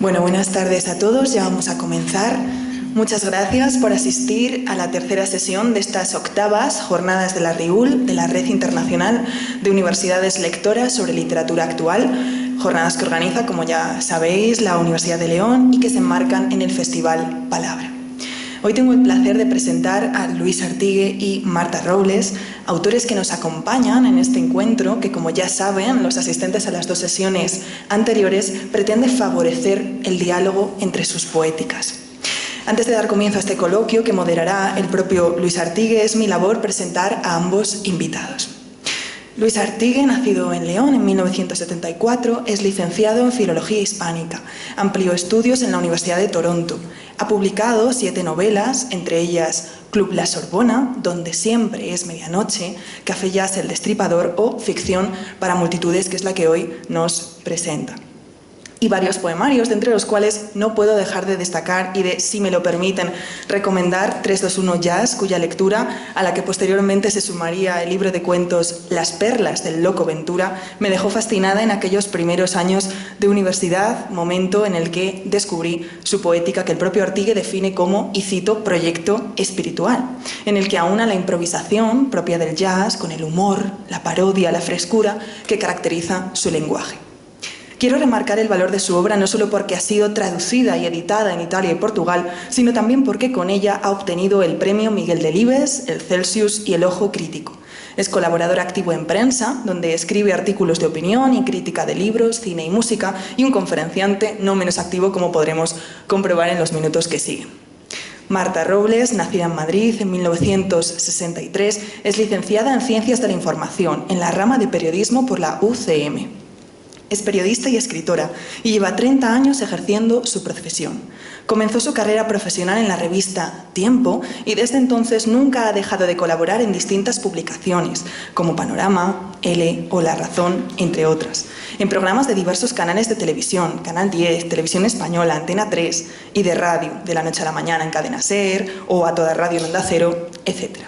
Bueno, buenas tardes a todos, ya vamos a comenzar. Muchas gracias por asistir a la tercera sesión de estas octavas jornadas de la RIUL, de la Red Internacional de Universidades Lectoras sobre Literatura Actual, jornadas que organiza, como ya sabéis, la Universidad de León y que se enmarcan en el Festival Palabra. Hoy tengo el placer de presentar a Luis Artigue y Marta Robles, autores que nos acompañan en este encuentro que, como ya saben los asistentes a las dos sesiones anteriores, pretende favorecer el diálogo entre sus poéticas. Antes de dar comienzo a este coloquio que moderará el propio Luis Artigue, es mi labor presentar a ambos invitados. Luis Artigue, nacido en León en 1974, es licenciado en Filología Hispánica. Amplió estudios en la Universidad de Toronto. Ha publicado 7 novelas, entre ellas Club La Sorbona, Donde siempre es medianoche, Café Jazz el Destripador o Ficción para multitudes, que es la que hoy nos presenta. Y varios poemarios, de entre los cuales no puedo dejar de destacar y de, si me lo permiten, recomendar 321 Jazz, cuya lectura, a la que posteriormente se sumaría el libro de cuentos Las perlas del loco Ventura, me dejó fascinada en aquellos primeros años de universidad, momento en el que descubrí su poética que el propio Artigue define como, y cito, proyecto espiritual, en el que aúna la improvisación propia del jazz con el humor, la parodia, la frescura que caracteriza su lenguaje. Quiero remarcar el valor de su obra no solo porque ha sido traducida y editada en Italia y Portugal, sino también porque con ella ha obtenido el premio Miguel Delibes, el Celsius y el Ojo Crítico. Es colaborador activo en prensa, donde escribe artículos de opinión y crítica de libros, cine y música, y un conferenciante no menos activo, como podremos comprobar en los minutos que siguen. Marta Robles, nacida en Madrid en 1963, es licenciada en Ciencias de la Información, en la rama de Periodismo por la UCM. Es periodista y escritora y lleva 30 años ejerciendo su profesión. Comenzó su carrera profesional en la revista Tiempo y desde entonces nunca ha dejado de colaborar en distintas publicaciones, como Panorama, Elle o La Razón, entre otras, en programas de diversos canales de televisión, Canal 10, Televisión Española, Antena 3 y de radio, de la noche a la mañana en Cadena SER o A Toda Radio en Onda Cero, etc.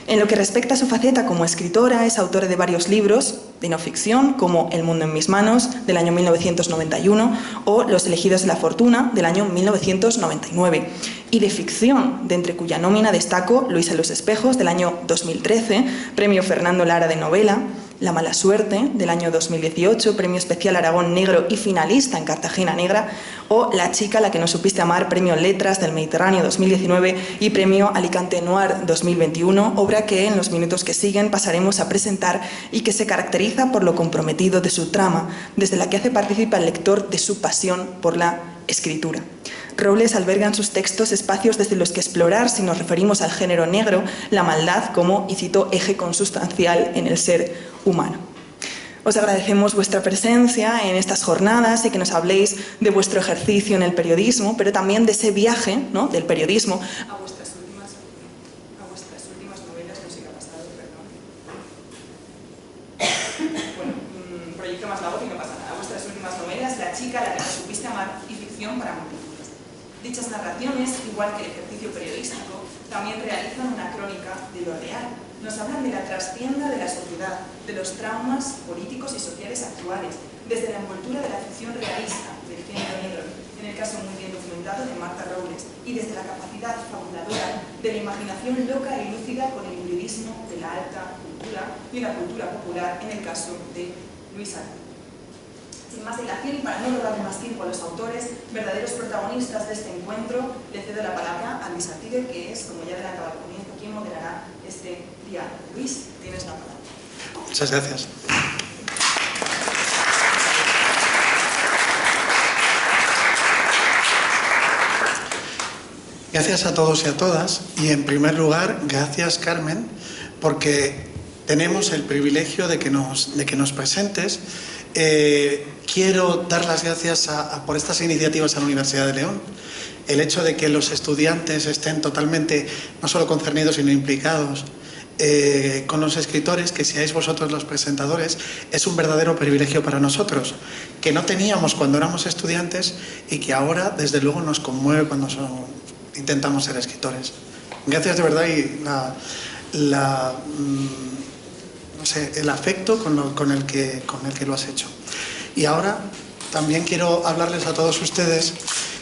En lo que respecta a su faceta como escritora, es autora de varios libros de no ficción, como El mundo en mis manos, del año 1991, o Los elegidos de la fortuna, del año 1999, y de ficción, de entre cuya nómina destaco Luis en los espejos, del año 2013, Premio Fernando Lara de novela, La mala suerte, del año 2018, Premio Especial Aragón Negro y finalista en Cartagena Negra, o La chica a la que no supiste amar, Premio Letras del Mediterráneo 2019 y Premio Alicante Noir 2021, obra que en los minutos que siguen pasaremos a presentar y que se caracteriza por lo comprometido de su trama, desde la que hace partícipe al lector de su pasión por la escritura. Robles alberga en sus textos espacios desde los que explorar, si nos referimos al género negro, la maldad como, y cito, eje consustancial en el ser humano. Os agradecemos vuestra presencia en estas jornadas y que nos habléis de vuestro ejercicio en el periodismo, pero también de ese viaje, ¿no?, del periodismo a vuestras últimas novelas. No sé qué ha pasado, perdón. Bueno, proyecto más labor y no pasa nada. A vuestras últimas novelas, La chica a la que no supiste amar y Ficción para multitudes. Dichas narraciones, igual que el ejercicio periodístico, también realizan una crónica de lo real. Nos hablan de la trastienda de la sociedad, de los traumas políticos y sociales actuales, desde la envoltura de la ficción realista del género negro, en el caso muy bien documentado de Marta Robles, y desde la capacidad fabuladora de la imaginación loca y lúcida con el hibridismo de la alta cultura y la cultura popular, en el caso de Luis Artigue. Sin más dilación y para no robarle más tiempo a los autores, verdaderos protagonistas de este encuentro, le cedo la palabra a Luis Artigue, que es, como ya adelantaba al comienzo, quien moderará este diálogo. Luis, tienes la palabra. Muchas gracias. Gracias a todos y a todas, y en primer lugar, gracias Carmen, porque tenemos el privilegio de que nos presentes. Quiero dar las gracias por estas iniciativas a la Universidad de León. El hecho de que los estudiantes estén totalmente, no solo concernidos, sino implicados con los escritores, que seáis vosotros los presentadores, es un verdadero privilegio para nosotros, que no teníamos cuando éramos estudiantes y que ahora, desde luego, nos conmueve cuando intentamos ser escritores. Gracias de verdad, y no sé, el afecto con el que lo has hecho. Y ahora también quiero hablarles a todos ustedes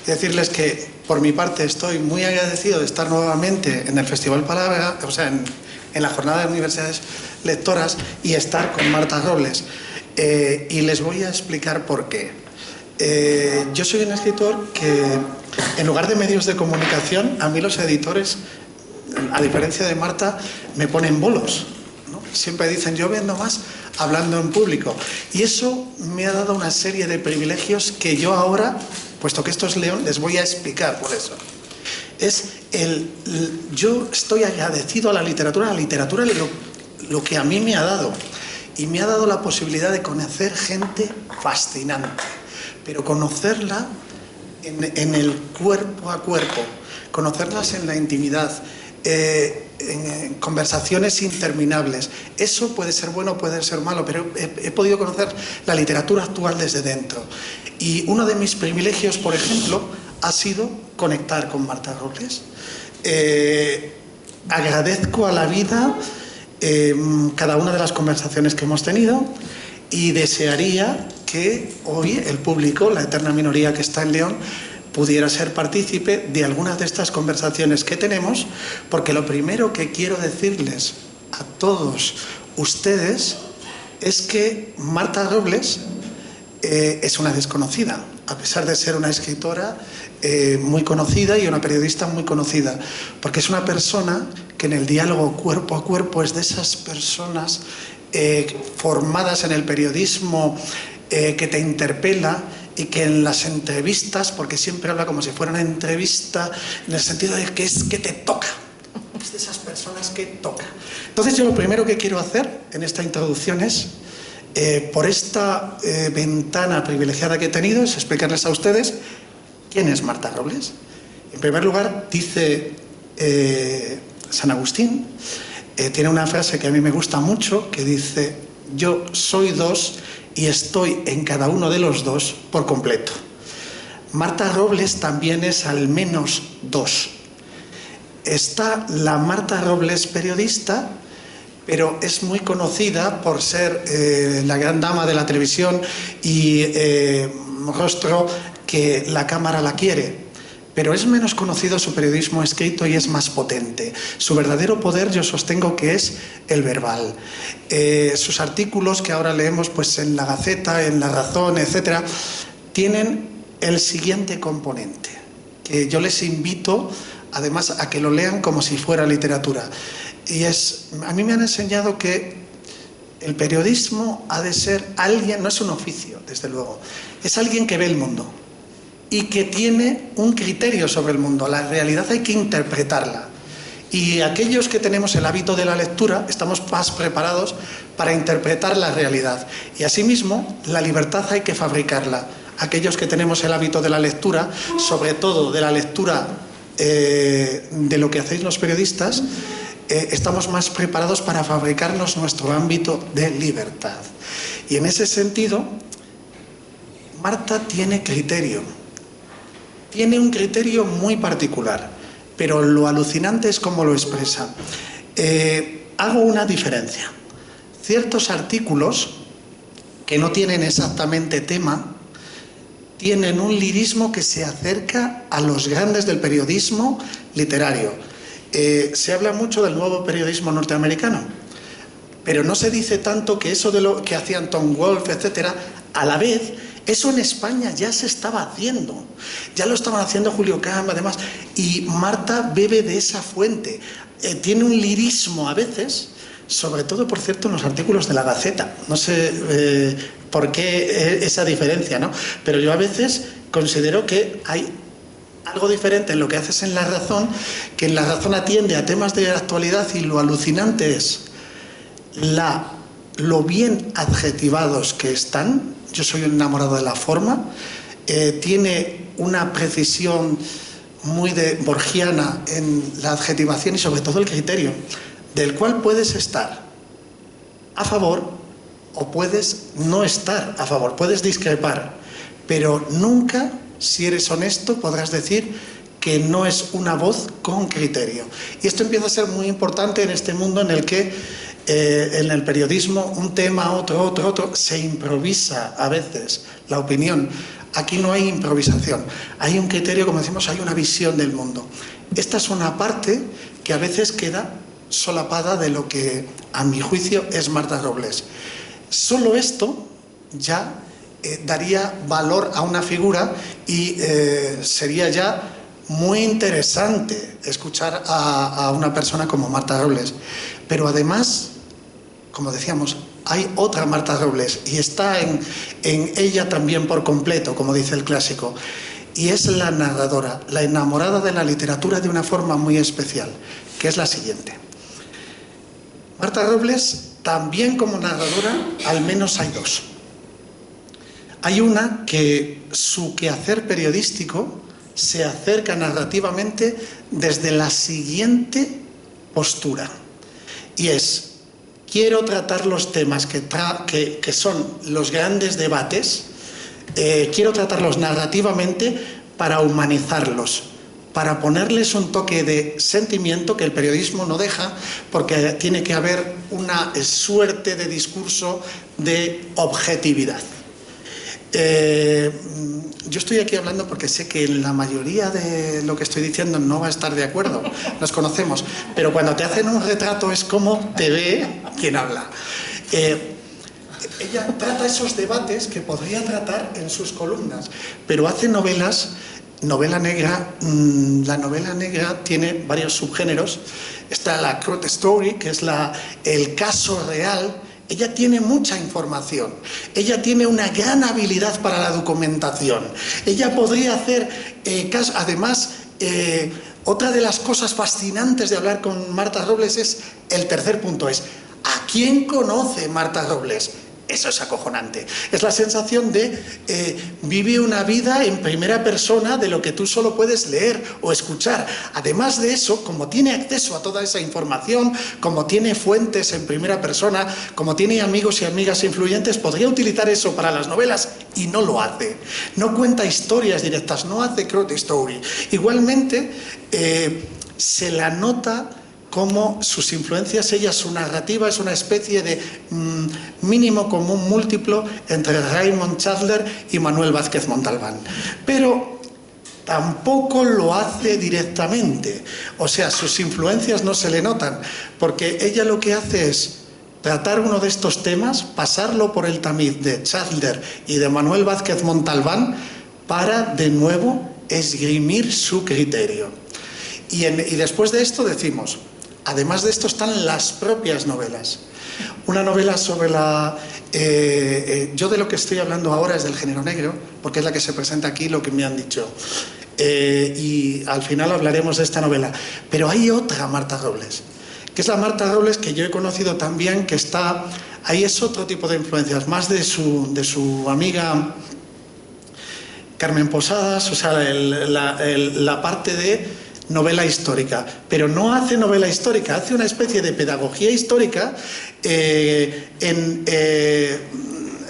y decirles que, por mi parte, estoy muy agradecido de estar nuevamente en el Festival Palabra, o sea, en la jornada de universidades lectoras, y estar con Marta Robles. Y les voy a explicar por qué. Yo soy un escritor que, en lugar de medios de comunicación, a mí los editores, a diferencia de Marta, me ponen bolos, ¿no? Siempre dicen, yo vendo más hablando en público. Y eso me ha dado una serie de privilegios que yo ahora, puesto que esto es León, les voy a explicar por eso. Yo estoy agradecido a la literatura lo que a mí me ha dado. Y me ha dado la posibilidad de conocer gente fascinante, pero conocerla en el cuerpo a cuerpo, conocerlas en la intimidad, en conversaciones interminables. Eso puede ser bueno, puede ser malo, pero he podido conocer la literatura actual desde dentro. Y uno de mis privilegios, por ejemplo, ha sido conectar con Marta Robles. Agradezco a la vida cada una de las conversaciones que hemos tenido y desearía que hoy el público, la eterna minoría que está en León, pudiera ser partícipe de algunas de estas conversaciones que tenemos, porque lo primero que quiero decirles a todos ustedes es que Marta Robles es una desconocida, a pesar de ser una escritora muy conocida y una periodista muy conocida, porque es una persona que en el diálogo cuerpo a cuerpo es de esas personas formadas en el periodismo, que te interpela y que en las entrevistas, porque siempre habla como si fuera una entrevista, en el sentido de que es que te toca, es de esas personas que toca. Entonces yo lo primero que quiero hacer en esta introducción es, por esta ventana privilegiada que he tenido, es explicarles a ustedes quién es Marta Robles. En primer lugar, dice San Agustín, tiene una frase que a mí me gusta mucho, que dice: yo soy dos y estoy en cada uno de los dos por completo. Marta Robles también es al menos dos. Está la Marta Robles periodista, pero es muy conocida por ser la gran dama de la televisión y rostro que la cámara la quiere. Pero es menos conocido su periodismo escrito y es más potente. Su verdadero poder yo sostengo que es el verbal. Sus artículos que ahora leemos pues, en La Gaceta, en La Razón, etc., tienen el siguiente componente, que yo les invito además a que lo lean como si fuera literatura. Y a mí me han enseñado que el periodismo ha de ser alguien, no es un oficio, desde luego, es alguien que ve el mundo y que tiene un criterio sobre el mundo. La realidad hay que interpretarla. Y aquellos que tenemos el hábito de la lectura estamos más preparados para interpretar la realidad. Y asimismo, la libertad hay que fabricarla. Aquellos que tenemos el hábito de la lectura, sobre todo de la lectura de lo que hacéis los periodistas, estamos más preparados para fabricarnos nuestro ámbito de libertad. Y en ese sentido, Marta tiene criterio. Tiene un criterio muy particular, pero lo alucinante es cómo lo expresa. Hago una diferencia. Ciertos artículos que no tienen exactamente tema, tienen un lirismo que se acerca a los grandes del periodismo literario. Se habla mucho del nuevo periodismo norteamericano, pero no se dice tanto que eso de lo que hacían Tom Wolfe, etcétera, a la vez, eso en España ya se estaba haciendo, ya lo estaban haciendo Julio Cam, además, y Marta bebe de esa fuente. Tiene un lirismo a veces, sobre todo, por cierto, en los artículos de La Gaceta. No sé por qué esa diferencia, ¿no? Pero yo a veces considero que hay algo diferente en lo que haces en La Razón, que en La Razón atiende a temas de actualidad y lo alucinante es lo bien adjetivados que están. Yo soy un enamorado de la forma. Tiene una precisión muy borgiana en la adjetivación y sobre todo el criterio, del cual puedes estar a favor o puedes no estar a favor, puedes discrepar, pero nunca, si eres honesto, podrás decir que no es una voz con criterio. Y esto empieza a ser muy importante en este mundo en el que en el periodismo un tema, otro, se improvisa a veces la opinión. Aquí no hay improvisación, hay un criterio, como decimos, hay una visión del mundo. Esta es una parte que a veces queda solapada de lo que, a mi juicio, es Marta Robles. Solo esto ya daría valor a una figura y sería ya muy interesante escuchar a una persona como Marta Robles. Pero además, como decíamos, hay otra Marta Robles y está en ella también por completo, como dice el clásico. Y es la narradora, la enamorada de la literatura de una forma muy especial, que es la siguiente. Marta Robles, también como narradora, al menos hay dos. Hay una que su quehacer periodístico se acerca narrativamente desde la siguiente postura. Y es, quiero tratar los temas que son los grandes debates, quiero tratarlos narrativamente para humanizarlos, para ponerles un toque de sentimiento que el periodismo no deja, porque tiene que haber una suerte de discurso de objetividad. Yo estoy aquí hablando porque sé que la mayoría de lo que estoy diciendo no va a estar de acuerdo, nos conocemos, pero cuando te hacen un retrato es como te ve quien habla. Ella trata esos debates que podría tratar en sus columnas, pero hace novelas. Novela negra, la novela negra tiene varios subgéneros. Está la short story, que es el caso real. Ella tiene mucha información, ella tiene una gran habilidad para la documentación. Ella podría hacer caso. Además, otra de las cosas fascinantes de hablar con Marta Robles es, el tercer punto es, ¿a quién conoce Marta Robles? Eso es acojonante. Es la sensación de vive una vida en primera persona de lo que tú solo puedes leer o escuchar. Además de eso, como tiene acceso a toda esa información, como tiene fuentes en primera persona, como tiene amigos y amigas influyentes, podría utilizar eso para las novelas y no lo hace. No cuenta historias directas, no hace short story. Igualmente, se la nota como sus influencias, su narrativa es una especie de mínimo común múltiplo entre Raymond Chandler y Manuel Vázquez Montalbán. Pero tampoco lo hace directamente, o sea, sus influencias no se le notan, porque ella lo que hace es tratar uno de estos temas, pasarlo por el tamiz de Chandler y de Manuel Vázquez Montalbán para, de nuevo, esgrimir su criterio. Y después de esto decimos, además de esto están las propias novelas. Una novela sobre yo de lo que estoy hablando ahora es del género negro, porque es la que se presenta aquí, lo que me han dicho. Y al final hablaremos de esta novela. Pero hay otra Marta Robles, que es la Marta Robles que yo he conocido también, que está... Ahí es otro tipo de influencias, más de su amiga Carmen Posadas, o sea, la parte de novela histórica, pero no hace novela histórica, hace una especie de pedagogía histórica en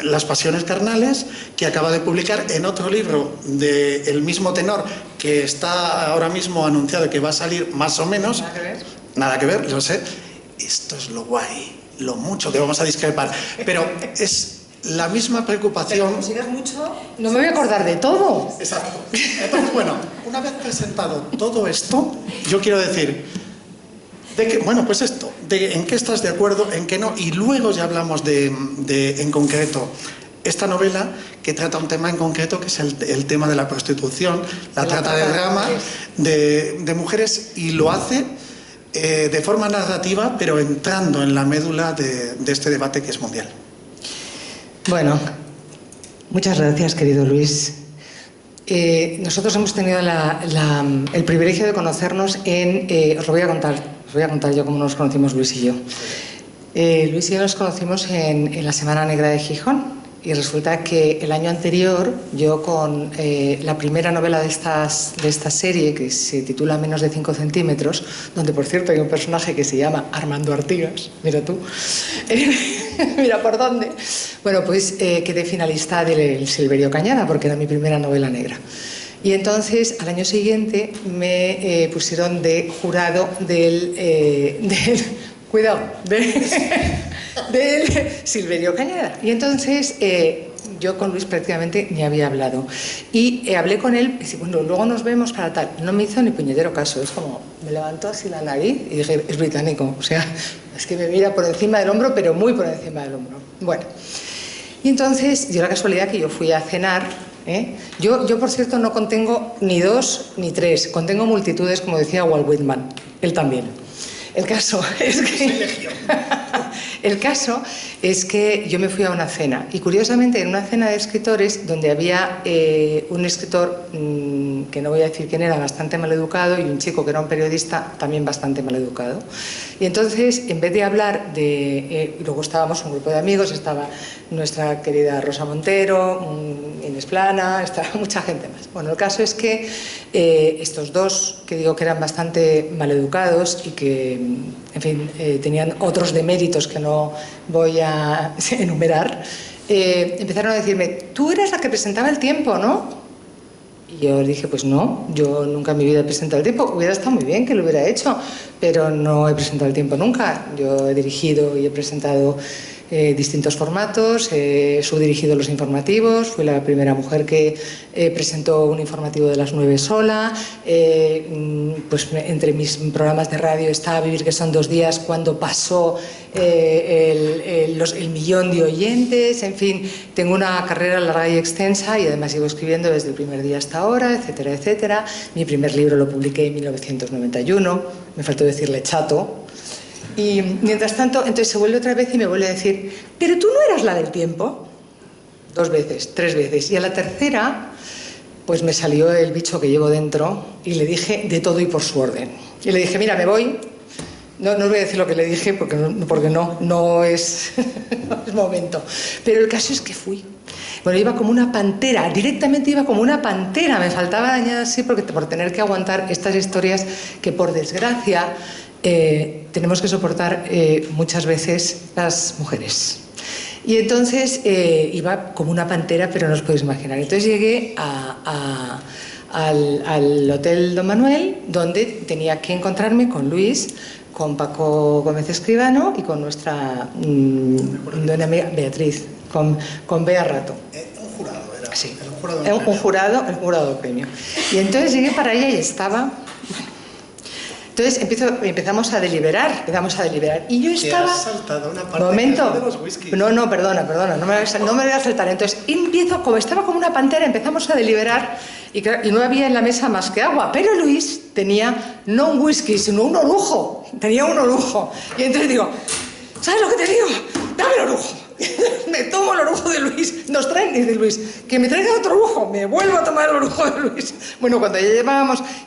Las pasiones carnales, que acaba de publicar en otro libro del mismo tenor, que está ahora mismo anunciado que va a salir más o menos. Nada que ver. Nada que ver, lo sé. Esto es lo guay, lo mucho que vamos a discrepar, pero es la misma preocupación. Pero sigas mucho, no me voy a acordar de todo. Exacto. Entonces, bueno, una vez presentado todo esto, yo quiero decir, bueno, pues esto, en qué estás de acuerdo, en qué no, y luego ya hablamos en concreto, esta novela que trata un tema en concreto, que es el tema de la prostitución, la trata de drama de mujeres, y lo hace de forma narrativa, pero entrando en la médula de este debate que es mundial. Bueno, muchas gracias, querido Luis. Nosotros hemos tenido el privilegio de conocernos os lo voy a contar yo cómo nos conocimos Luis y yo. Luis y yo nos conocimos en la Semana Negra de Gijón, y resulta que el año anterior yo con la primera novela de esta serie, que se titula Menos de 5 centímetros, donde por cierto hay un personaje que se llama Armando Artigas, mira tú, mira por dónde. Bueno, pues quedé finalista del Silverio Cañada, porque era mi primera novela negra. Y entonces al año siguiente me pusieron de jurado del cuidado, de Silverio Cañada. Y entonces yo con Luis prácticamente ni había hablado. Y hablé con él, y dije, bueno, luego nos vemos para tal. No me hizo ni puñetero caso, es como, me levantó así la nariz y dije, es británico, o sea, es que me mira por encima del hombro, pero muy por encima del hombro. Bueno, y entonces dio la casualidad que yo fui a cenar. Yo, por cierto, no contengo ni 2 ni 3, contengo multitudes, como decía Walt Whitman, él también. El caso es que el caso es que yo me fui a una cena y curiosamente en una cena de escritores donde había un escritor que no voy a decir quién era, bastante maleducado, y un chico que era un periodista también bastante maleducado. Y entonces, en vez de hablar de... y luego estábamos un grupo de amigos, estaba nuestra querida Rosa Montero, Inés Plana, estaba mucha gente más. Bueno, el caso es que estos dos, que digo que eran bastante maleducados y que, en fin, tenían otros deméritos que no voy a enumerar, empezaron a decirme, tú eras la que presentaba El Tiempo, ¿no? Y yo dije, pues no, yo nunca en mi vida he presentado El Tiempo. Hubiera estado muy bien que lo hubiera hecho, pero no he presentado El Tiempo nunca. Yo he dirigido y he presentado distintos formatos, he subdirigido los informativos, fui la primera mujer que presentó un informativo de las 9 sola, pues entre mis programas de radio está Vivir que son 2 días, cuando pasó el millón de oyentes, en fin, tengo una carrera larga y extensa y además sigo escribiendo desde el primer día hasta ahora, etcétera, etcétera. Mi primer libro lo publiqué en 1991, me faltó decirle chato. Y mientras tanto, entonces se vuelve otra vez y me vuelve a decir, pero tú no eras la del Tiempo. 2 veces, 3 veces. Y a la tercera, pues me salió el bicho que llevo dentro y le dije de todo y por su orden. Y le dije, mira, me voy. No os voy a decir lo que le dije porque no es, no es momento. Pero el caso es que fui. Bueno, iba como una pantera, directamente iba como una pantera. Me faltaba añadir así por tener que aguantar estas historias que, por desgracia, tenemos que soportar muchas veces las mujeres. Y entonces iba como una pantera, pero no os podéis imaginar. Entonces llegué al Hotel Don Manuel, donde tenía que encontrarme con Luis, con Paco Gómez Escribano y con nuestra buena amiga Beatriz, con Bea Rato. Un jurado era. Sí, un jurado el jurado de premio. Y entonces llegué para allá y estaba... Entonces empezamos a deliberar, y yo estaba... ¿Te has saltado una parte momento, de los whiskies? No, perdona, no me voy a saltar. Entonces estaba como una pantera, empezamos a deliberar y no había en la mesa más que agua, pero Luis tenía no un whisky, sino un orujo, y entonces digo, ¿sabes lo que te digo? Dame el orujo. Me tomo el orujo de Luis, nos traen, dice Luis, que me traiga otro orujo, me vuelvo a tomar el orujo de Luis. Bueno, cuando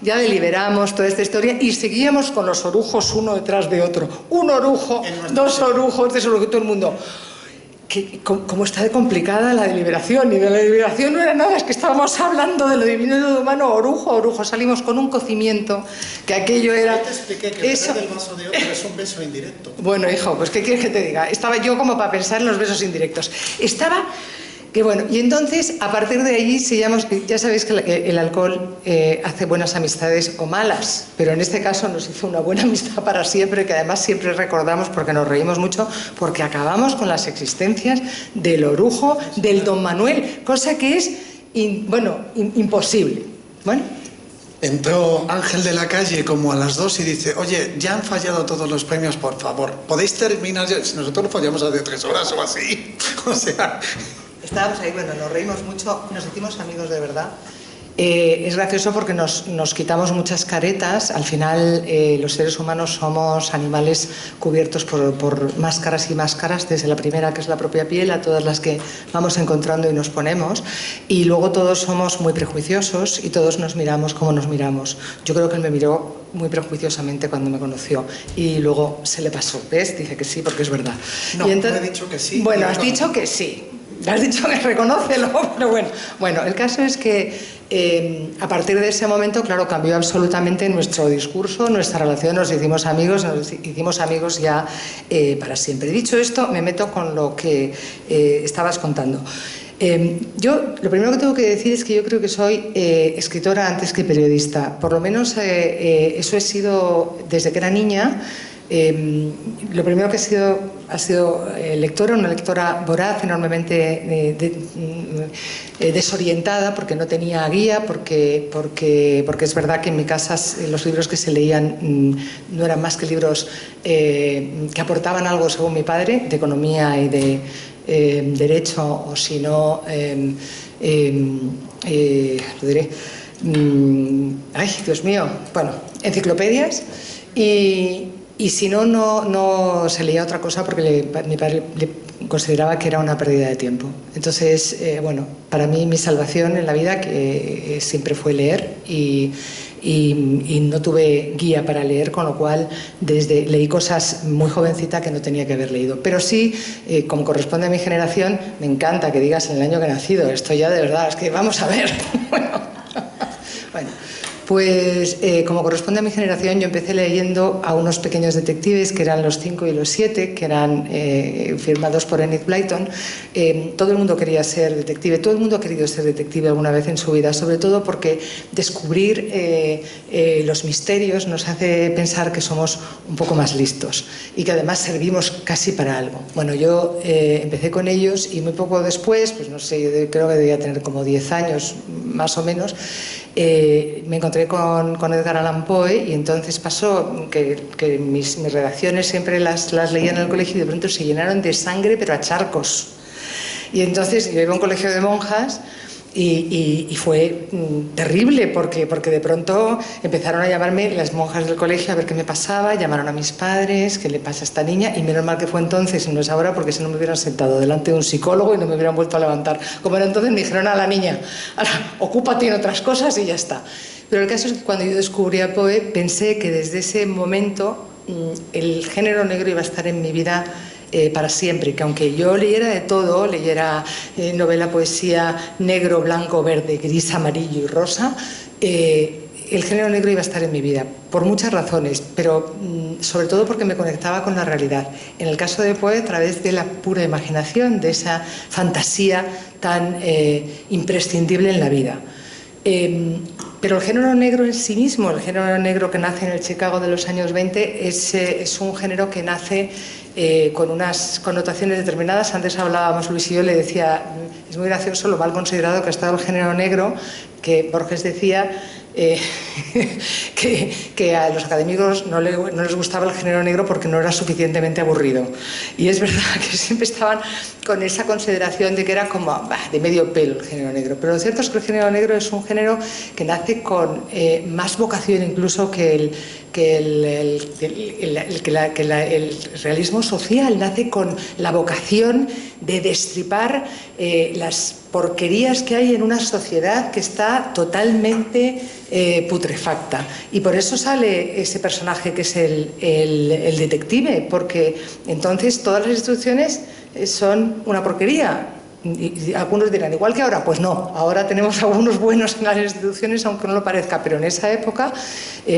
ya deliberamos toda esta historia y seguíamos con los orujos uno detrás de otro, un orujo, 2 orujos, de eso lo que todo el mundo. ¿Cómo está de complicada la deliberación? Y de la deliberación no era nada, es que estábamos hablando de lo divino y lo humano, orujo, salimos con un cocimiento, que aquello era... Yo te expliqué que beber del vaso de otro es un beso indirecto. Bueno, hijo, pues ¿qué quieres que te diga? Estaba yo como para pensar en los besos indirectos. Que bueno, y entonces a partir de allí ya sabéis que el alcohol hace buenas amistades o malas, pero en este caso nos hizo una buena amistad para siempre, que además siempre recordamos porque nos reímos mucho, porque acabamos con las existencias del orujo, del Don Manuel, cosa que es, imposible. Bueno. Entró Ángel de la Calle como a las 2 y dice, oye, ya han fallado todos los premios, por favor, ¿podéis terminar ya? Nosotros lo fallamos hace 3 horas o así, o sea... Estábamos ahí, nos reímos mucho, nos hicimos amigos de verdad. Es gracioso porque nos quitamos muchas caretas. Al final, los seres humanos somos animales cubiertos por máscaras y máscaras, desde la primera, que es la propia piel, a todas las que vamos encontrando y nos ponemos. Y luego todos somos muy prejuiciosos y todos nos miramos como nos miramos. Yo creo que él me miró muy prejuiciosamente cuando me conoció y luego se le pasó. ¿Ves? Dice que sí, porque es verdad. No, y entonces, he dicho que sí. Bueno, has dicho que sí. Has dicho que reconócelo, pero bueno, el caso es que a partir de ese momento, claro, cambió absolutamente nuestro discurso, nuestra relación, nos hicimos amigos ya para siempre. Dicho esto, me meto con lo que estabas contando. Yo lo primero que tengo que decir es que yo creo que soy escritora antes que periodista. Por lo menos eso he sido desde que era niña. Lo primero que ha sido lectora, una lectora voraz, enormemente desorientada, porque no tenía guía, porque es verdad que en mi casa los libros que se leían no eran más que libros que aportaban algo, según mi padre, de economía y de derecho, o si no, lo diré, ay, Dios mío, bueno, enciclopedias, y si no, no se leía otra cosa porque mi padre le consideraba que era una pérdida de tiempo. Entonces, bueno, para mí mi salvación en la vida que siempre fue leer, y no tuve guía para leer, con lo cual leí cosas muy jovencita que no tenía que haber leído. Pero sí, como corresponde a mi generación, me encanta que digas en el año que he nacido. Esto ya de verdad, es que vamos a ver. Bueno, pues como corresponde a mi generación, yo empecé leyendo a unos pequeños detectives que eran Los 5 y los 7, que eran firmados por Enid Blyton. Todo el mundo quería ser detective, todo el mundo ha querido ser detective alguna vez en su vida, sobre todo porque descubrir los misterios nos hace pensar que somos un poco más listos y que además servimos casi para algo. Bueno, yo empecé con ellos y muy poco después, pues no sé, creo que debía tener como 10 años más o menos, me encontré con Edgar Allan Poe, y entonces pasó que mis redacciones siempre las leía en el colegio y de pronto se llenaron de sangre, pero a charcos. Y entonces yo iba a un colegio de monjas y fue terrible porque de pronto empezaron a llamarme las monjas del colegio a ver qué me pasaba, llamaron a mis padres, qué le pasa a esta niña, y menos mal que fue entonces y no es ahora, porque si no me hubieran sentado delante de un psicólogo y no me hubieran vuelto a levantar. Como era entonces, me dijeron a la niña, ahora, ocúpate en otras cosas y ya está. Pero el caso es que cuando yo descubrí a Poe, pensé que desde ese momento el género negro iba a estar en mi vida para siempre, que aunque yo leyera de todo, leyera novela, poesía, negro, blanco, verde, gris, amarillo y rosa, el género negro iba a estar en mi vida, por muchas razones, pero sobre todo porque me conectaba con la realidad. En el caso de Poe, a través de la pura imaginación, de esa fantasía tan imprescindible en la vida. Pero el género negro en sí mismo, el género negro que nace en el Chicago de los años 20, es un género que nace con unas connotaciones determinadas. Antes hablábamos, Luis y yo, le decía, es muy gracioso lo mal considerado que ha estado el género negro, que Borges decía que a los académicos no les gustaba el género negro porque no era suficientemente aburrido. Y es verdad que siempre estaban con esa consideración de que era como de medio pelo el género negro. Pero lo cierto es que el género negro es un género que nace con más vocación incluso que el realismo social. Nace con la vocación de destripar las porquerías que hay en una sociedad que está totalmente putrefacta. Y por eso sale ese personaje que es el detective, porque entonces todas las instituciones son una porquería. Y algunos dirán, igual que ahora, pues no, ahora tenemos algunos buenos en las instituciones, aunque no lo parezca, pero en esa época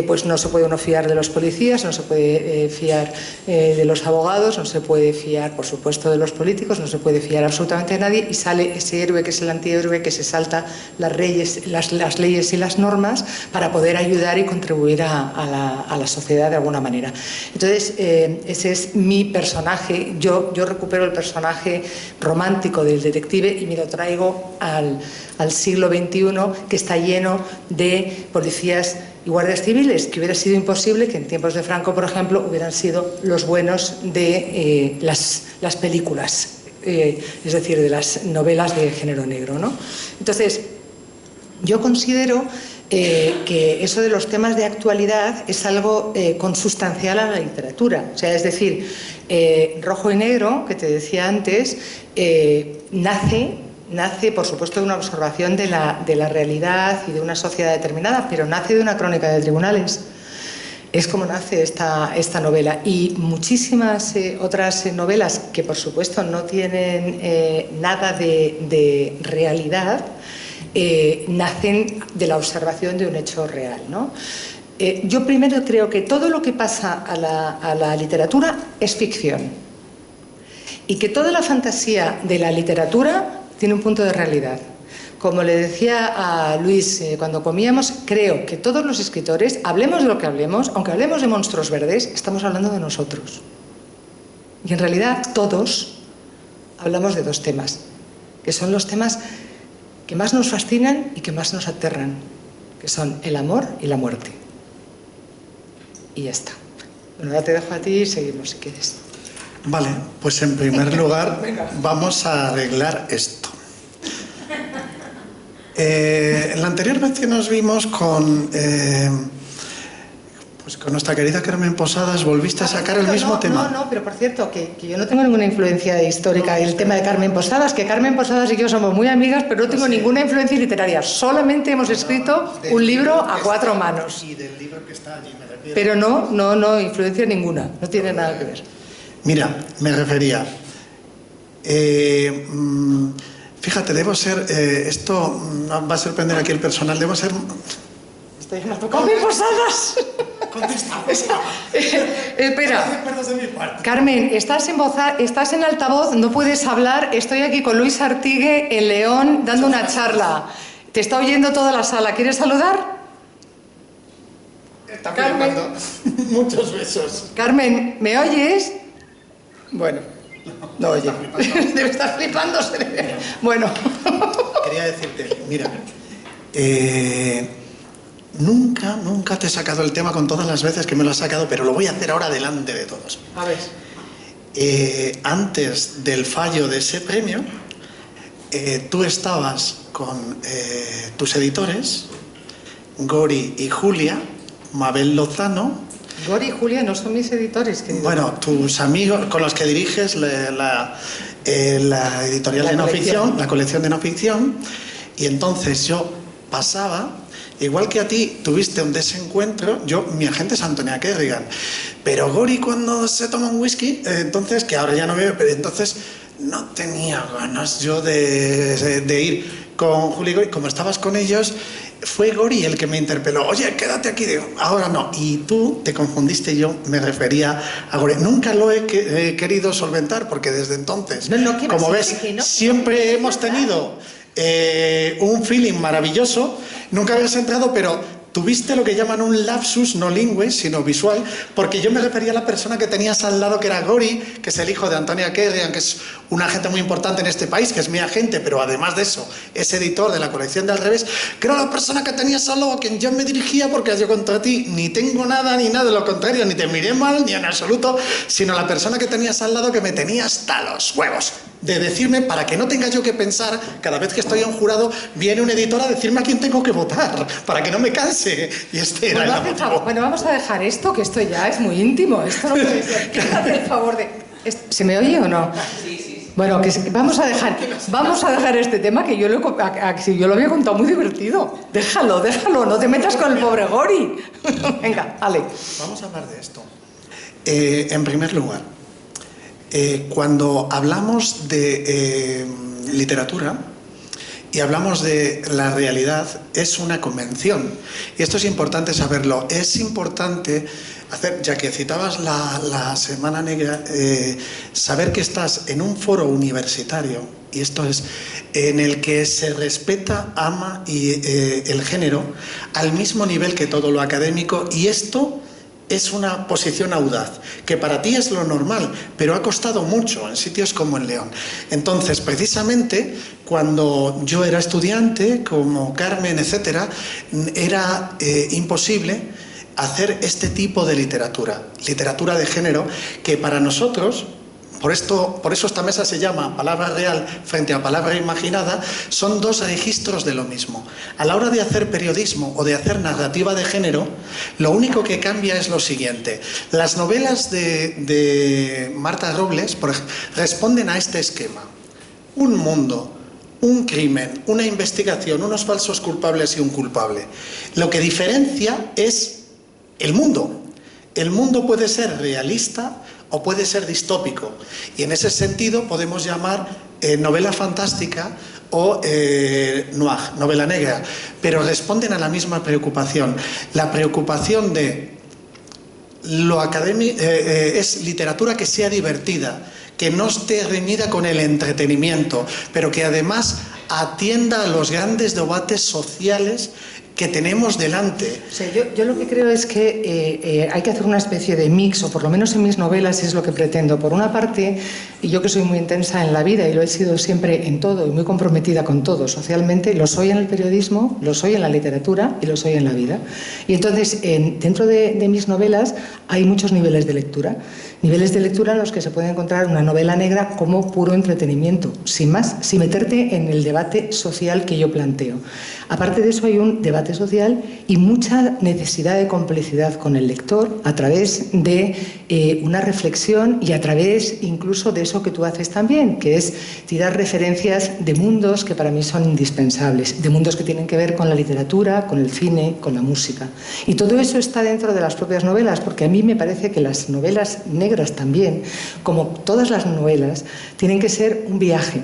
pues no se puede uno fiar de los policías, no se puede fiar de los abogados, no se puede fiar, por supuesto, de los políticos, no se puede fiar absolutamente de nadie, y sale ese héroe que es el antihéroe, que se salta las leyes y las normas para poder ayudar y contribuir a la sociedad de alguna manera. Entonces, ese es mi personaje. Yo recupero el personaje romántico del detective y me lo traigo al siglo XXI, que está lleno de policías y guardias civiles, que hubiera sido imposible que en tiempos de Franco, por ejemplo, hubieran sido los buenos de las películas, es decir, de las novelas de género negro, ¿no? Entonces, yo considero que eso de los temas de actualidad es algo consustancial a la literatura. O sea, es decir, Rojo y Negro, que te decía antes, nace, por supuesto, de una observación de la realidad y de una sociedad determinada, pero nace de una crónica de tribunales. Es como nace esta novela. Y muchísimas otras novelas que, por supuesto, no tienen nada de realidad, nacen de la observación de un hecho real, ¿no? Yo primero creo que todo lo que pasa a la literatura es ficción, y que toda la fantasía de la literatura tiene un punto de realidad. como le decía a Luis cuando comíamos, creo que todos los escritores, hablemos de lo que hablemos, aunque hablemos de monstruos verdes, estamos hablando de nosotros. Y en realidad todos hablamos de dos temas, que son los temas que más nos fascinan y que más nos aterran, que son el amor y la muerte. Y ya está. Bueno, ahora te dejo a ti y seguimos si quieres. Vale, pues en primer lugar vamos a arreglar esto. La anterior vez que nos vimos con nuestra querida Carmen Posadas volviste a sacar el mismo tema. No, pero por cierto, que yo no tengo ninguna influencia histórica en el tema de Carmen Posadas, que Carmen Posadas y yo somos muy amigas, pero no tengo ninguna influencia literaria. Solamente hemos escrito un libro a cuatro manos. Y del libro que está allí, me refiero. Pero no, influencia ninguna, no tiene nada que ver. Mira, me refería... fíjate, debo ser... esto va a sorprender aquí el personal, debo ser... Estoy llamando Carmen Posadas. Contesta. Espera. Carmen, estás en altavoz, no puedes hablar. Estoy aquí con Luis Artigue en León dando una charla. Te está oyendo toda la sala. ¿Quieres saludar? Está Carmen. Muchos besos. Carmen, ¿me oyes? Bueno, no oye. Debe estar flipándose. Bueno. Quería decirte, mira, nunca te he sacado el tema con todas las veces que me lo has sacado, pero lo voy a hacer ahora delante de todos. A ver. Antes del fallo de ese premio, tú estabas con tus editores, Gori y Julia, Mabel Lozano. Gori y Julia no son mis editores, querido. Bueno, tus amigos con los que diriges la editorial de no ficción, la colección de no ficción, y entonces yo pasaba, igual que a ti tuviste un desencuentro, mi agente es Antonia Kerrigan, pero Gori cuando se toma un whisky, entonces, que ahora ya no bebe, pero entonces no tenía ganas yo de ir con Juli y Gori, como estabas con ellos. Fue Gori el que me interpeló. Oye, quédate aquí. Digo, ahora no. Y tú te confundiste, yo me refería a Gori. Nunca lo he querido solventar porque desde entonces, como ves, siempre hemos tenido un feeling maravilloso. Nunca habías entrado, pero tuviste lo que llaman un lapsus no lingüe, sino visual, porque yo me refería a la persona que tenías al lado, que era Gori, que es el hijo de Antonia Kerrigan, que es un agente muy importante en este país, que es mi agente, pero además de eso, es editor de la colección de Al Revés, que era la persona que tenías al lado, a quien yo me dirigía, porque yo contra ti ni tengo nada, ni nada de lo contrario, ni te miré mal, ni en absoluto, sino la persona que tenías al lado que me tenía hasta los huevos de decirme, para que no tenga yo que pensar, cada vez que estoy en un jurado, viene un editor a decirme a quién tengo que votar, para que no me canse. Y este era el motivo. Bueno, vamos a dejar esto, que esto ya es muy íntimo. Esto no puede ser. Quédate el favor de... ¿Se me oye o no? Sí. Bueno, vamos a dejar este tema, que yo lo había contado muy divertido. Déjalo, no te metas con el pobre Gori. Venga, Ale. Vamos a hablar de esto. En primer lugar, cuando hablamos de literatura y hablamos de la realidad, es una convención. Y esto es importante saberlo. Es importante hacer, ya que citabas la Semana Negra, saber que estás en un foro universitario, y esto es en el que se respeta, ama el género al mismo nivel que todo lo académico, y esto es una posición audaz, que para ti es lo normal, pero ha costado mucho en sitios como en León. Entonces, precisamente, cuando yo era estudiante, como Carmen, etcétera, era imposible hacer este tipo de literatura de género, que para nosotros, por eso esta mesa se llama Palabra Real frente a Palabra Imaginada, son dos registros de lo mismo. A la hora de hacer periodismo o de hacer narrativa de género, lo único que cambia es lo siguiente. Las novelas de Marta Robles, por ejemplo, responden a este esquema. Un mundo, un crimen, una investigación, unos falsos culpables y un culpable. Lo que diferencia es el mundo. El mundo puede ser realista o puede ser distópico, y en ese sentido podemos llamar novela fantástica o noir, novela negra, pero responden a la misma preocupación. La preocupación de lo académico es literatura que sea divertida, que no esté reñida con el entretenimiento, pero que además atienda a los grandes debates sociales que tenemos delante. O sea, yo lo que creo es que hay que hacer una especie de mix, o por lo menos en mis novelas es lo que pretendo. Por una parte, y yo que soy muy intensa en la vida y lo he sido siempre en todo y muy comprometida con todo socialmente, lo soy en el periodismo, lo soy en la literatura y lo soy en la vida. Y entonces, dentro de mis novelas hay muchos niveles de lectura. Niveles de lectura en los que se puede encontrar una novela negra como puro entretenimiento, sin más, sin meterte en el debate social que yo planteo. Aparte de eso hay un debate social y mucha necesidad de complicidad con el lector a través de una reflexión y a través incluso de eso que tú haces también, que es tirar referencias de mundos que para mí son indispensables, de mundos que tienen que ver con la literatura, con el cine, con la música. Y todo eso está dentro de las propias novelas, porque a mí me parece que las novelas negras también, como todas las novelas, tienen que ser un viaje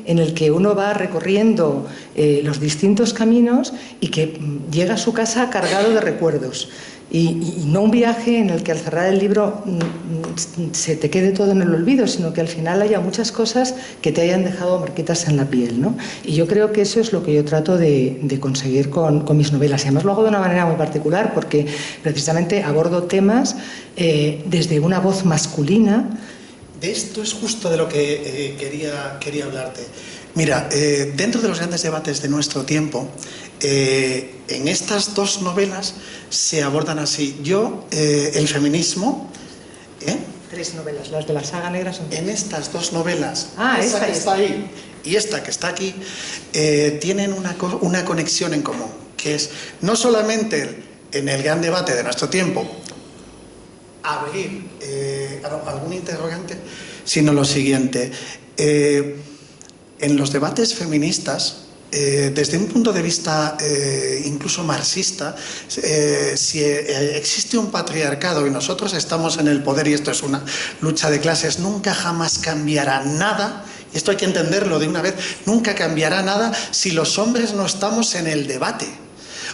en el que uno va recorriendo los distintos caminos y que llega a su casa cargado de recuerdos. Y no un viaje en el que al cerrar el libro se te quede todo en el olvido, sino que al final haya muchas cosas que te hayan dejado marquitas en la piel, ¿no? Y yo creo que eso es lo que yo trato de conseguir con mis novelas. Y además lo hago de una manera muy particular porque precisamente abordo temas desde una voz masculina. De esto es justo de lo que quería hablarte. Mira, dentro de los grandes debates de nuestro tiempo, en estas dos novelas se abordan así. El feminismo... Tres novelas, las de la saga negra son... En estas dos novelas, esta que está ahí y esta que está aquí, tienen una conexión en común, que es no solamente en el gran debate de nuestro tiempo abrir algún interrogante, sino lo siguiente. En los debates feministas, desde un punto de vista incluso marxista, si existe un patriarcado y nosotros estamos en el poder y esto es una lucha de clases, nunca jamás cambiará nada, y esto hay que entenderlo de una vez, nunca cambiará nada si los hombres no estamos en el debate.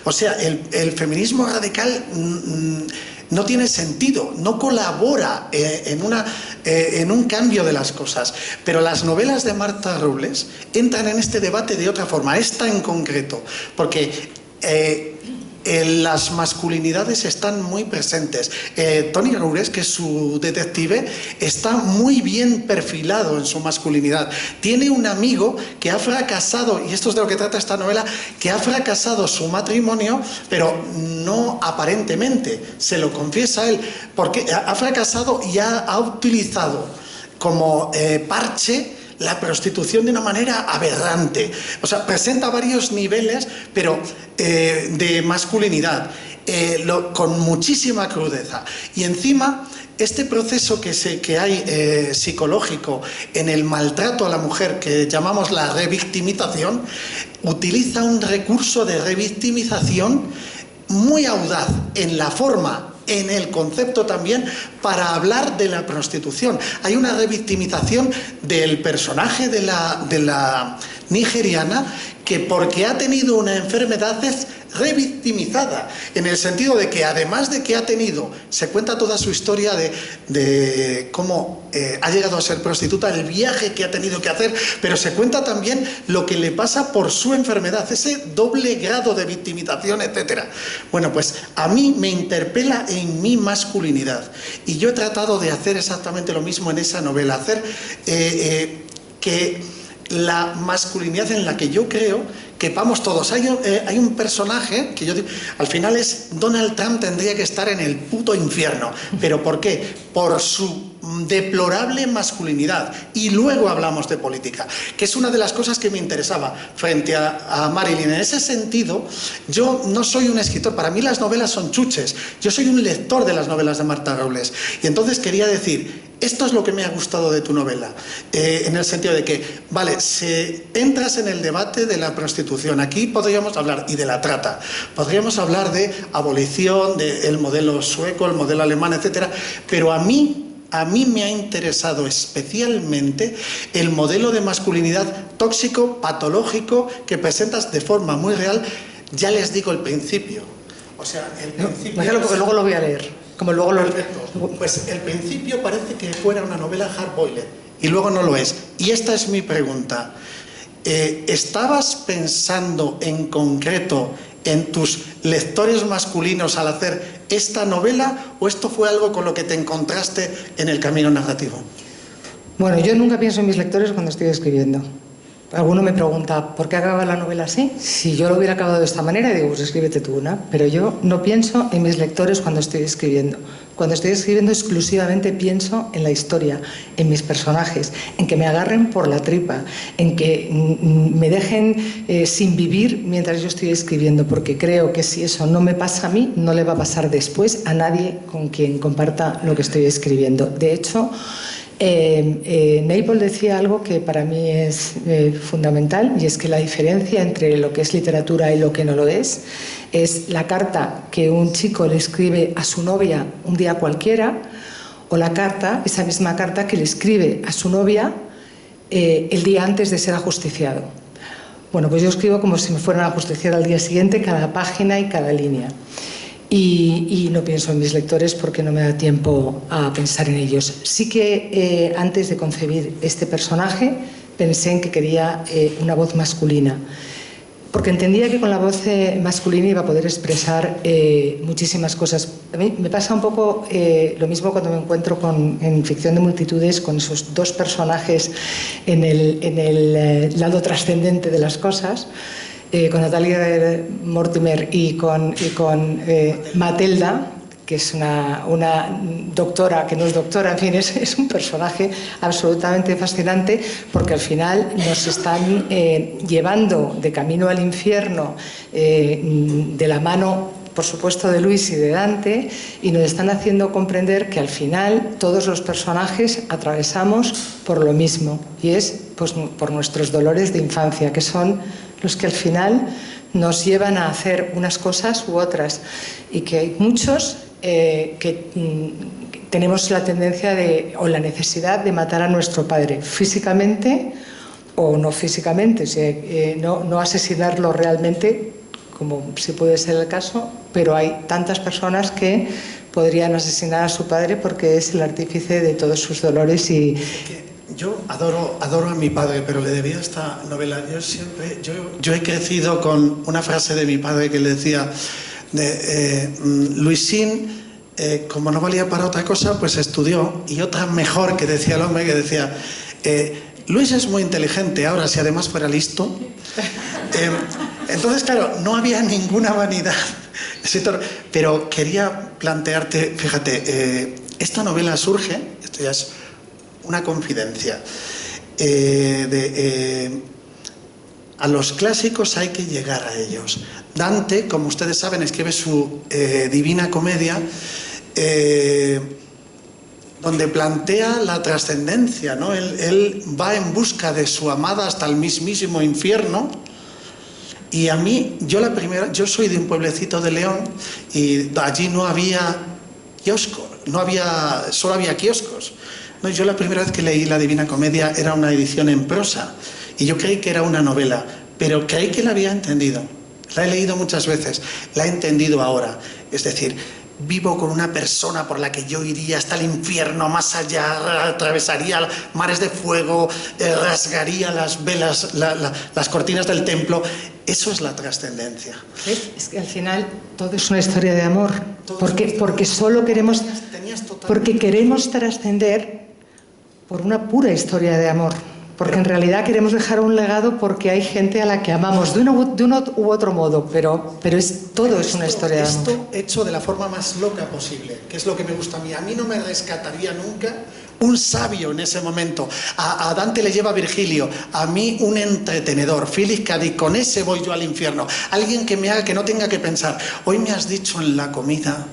O sea, el feminismo radical no tiene sentido, no colabora en un cambio de las cosas. Pero las novelas de Marta Robles entran en este debate de otra forma, esta en concreto, porque las masculinidades están muy presentes. Toni Roures, que es su detective, está muy bien perfilado en su masculinidad. Tiene un amigo que ha fracasado, y esto es de lo que trata esta novela, que ha fracasado su matrimonio, pero no aparentemente, se lo confiesa él, porque ha fracasado y ha utilizado como parche la prostitución de una manera aberrante. O sea, presenta varios niveles, pero de masculinidad, con muchísima crudeza. Y encima, este proceso que hay psicológico en el maltrato a la mujer, que llamamos la revictimización, utiliza un recurso de revictimización muy audaz en la forma, en el concepto también, para hablar de la prostitución. Hay una revictimización del personaje de la nigeriana que, porque ha tenido una enfermedad, es revictimizada, en el sentido de que además de que ha tenido, se cuenta toda su historia de cómo ha llegado a ser prostituta, el viaje que ha tenido que hacer, pero se cuenta también lo que le pasa por su enfermedad, ese doble grado de victimización, etc. Bueno, pues a mí me interpela en mi masculinidad y yo he tratado de hacer exactamente lo mismo en esa novela, hacer que la masculinidad en la que yo creo que vamos todos. Hay un personaje que yo digo, al final es Donald Trump, tendría que estar en el puto infierno. ¿Pero por qué? Por su deplorable masculinidad. Y luego hablamos de política, que es una de las cosas que me interesaba frente a Marilyn. En ese sentido, yo no soy un escritor, para mí las novelas son chuches, yo soy un lector de las novelas de Marta Robles. Y entonces quería decir, esto es lo que me ha gustado de tu novela, en el sentido de que, vale, entras en el debate de la prostitución, aquí podríamos hablar, y de la trata, podríamos hablar de abolición, del modelo sueco, el modelo alemán, etcétera, pero a mí me ha interesado especialmente el modelo de masculinidad tóxico, patológico, que presentas de forma muy real. Ya les digo el principio. O sea, el principio... Déjalo porque luego lo voy a leer. Como luego lo... Pues el principio parece que fuera una novela hard-boiled y luego no lo es. Y esta es mi pregunta. ¿estabas pensando en concreto en tus lectores masculinos al hacer esta novela o esto fue algo con lo que te encontraste en el camino narrativo? Bueno, yo nunca pienso en mis lectores cuando estoy escribiendo. Alguno me pregunta, ¿por qué acaba la novela así? Si yo lo hubiera acabado de esta manera, digo, pues escríbete tú una. Pero yo no pienso en mis lectores cuando estoy escribiendo. Cuando estoy escribiendo exclusivamente pienso en la historia, en mis personajes, en que me agarren por la tripa, en que me dejen sin vivir mientras yo estoy escribiendo, porque creo que si eso no me pasa a mí, no le va a pasar después a nadie con quien comparta lo que estoy escribiendo. De hecho, Naipaul decía algo que para mí es fundamental, y es que la diferencia entre lo que es literatura y lo que no lo es la carta que un chico le escribe a su novia un día cualquiera, o la carta, esa misma carta que le escribe a su novia el día antes de ser ajusticiado. Bueno, pues yo escribo como si me fueran a ajusticiar al día siguiente cada página y cada línea. Y no pienso en mis lectores porque no me da tiempo a pensar en ellos. Sí que antes de concebir este personaje pensé en que quería una voz masculina, porque entendía que con la voz masculina iba a poder expresar muchísimas cosas. A mí me pasa un poco lo mismo cuando me encuentro en Ficción de Multitudes con esos dos personajes en el lado trascendente de las cosas. Con Natalia Mortimer y con Matilda, que es una doctora, que no es doctora, en fin, es un personaje absolutamente fascinante, porque al final nos están llevando de camino al infierno de la mano, por supuesto, de Luis y de Dante, y nos están haciendo comprender que al final todos los personajes atravesamos por lo mismo, y es pues, por nuestros dolores de infancia, que son los que al final nos llevan a hacer unas cosas u otras, y que hay muchos que tenemos la tendencia o la necesidad de matar a nuestro padre físicamente o no físicamente, no asesinarlo realmente, como si puede ser el caso, pero hay tantas personas que podrían asesinar a su padre porque es el artífice de todos sus dolores. Y yo adoro a mi padre, pero le debía esta novela. Yo he crecido con una frase de mi padre que le decía, Luisín, como no valía para otra cosa, pues estudió, y otra mejor que decía el hombre, que decía, Luis es muy inteligente, ahora si además fuera listo. Entonces, claro, no había ninguna vanidad, pero quería plantearte, fíjate, esta novela surge, esto ya es una confidencia, a los clásicos hay que llegar a ellos. Dante, como ustedes saben, escribe su Divina Comedia, donde plantea la trascendencia, ¿no? Él va en busca de su amada hasta el mismísimo infierno. Y a mí, yo soy de un pueblecito de León, y allí no había kiosco, solo había kioscos. No, yo la primera vez que leí la Divina Comedia era una edición en prosa, y yo creí que era una novela, pero creí que la había entendido. La he leído muchas veces, la he entendido ahora. Es decir, vivo con una persona por la que yo iría hasta el infierno, más allá, atravesaría mares de fuego, rasgaría las velas, las cortinas del templo. Eso es la trascendencia. Es que al final todo es una historia de amor, porque solo queremos, porque queremos trascender por una pura historia de amor. Porque en realidad queremos dejar un legado porque hay gente a la que amamos de uno u otro modo, pero todo es una historia de amor. Esto hecho de la forma más loca posible, que es lo que me gusta a mí. A mí no me rescataría nunca un sabio en ese momento. A Dante le lleva Virgilio, a mí un entretenedor, Félix Cádiz, con ese voy yo al infierno. Alguien que me haga que no tenga que pensar. Hoy me has dicho en la comida,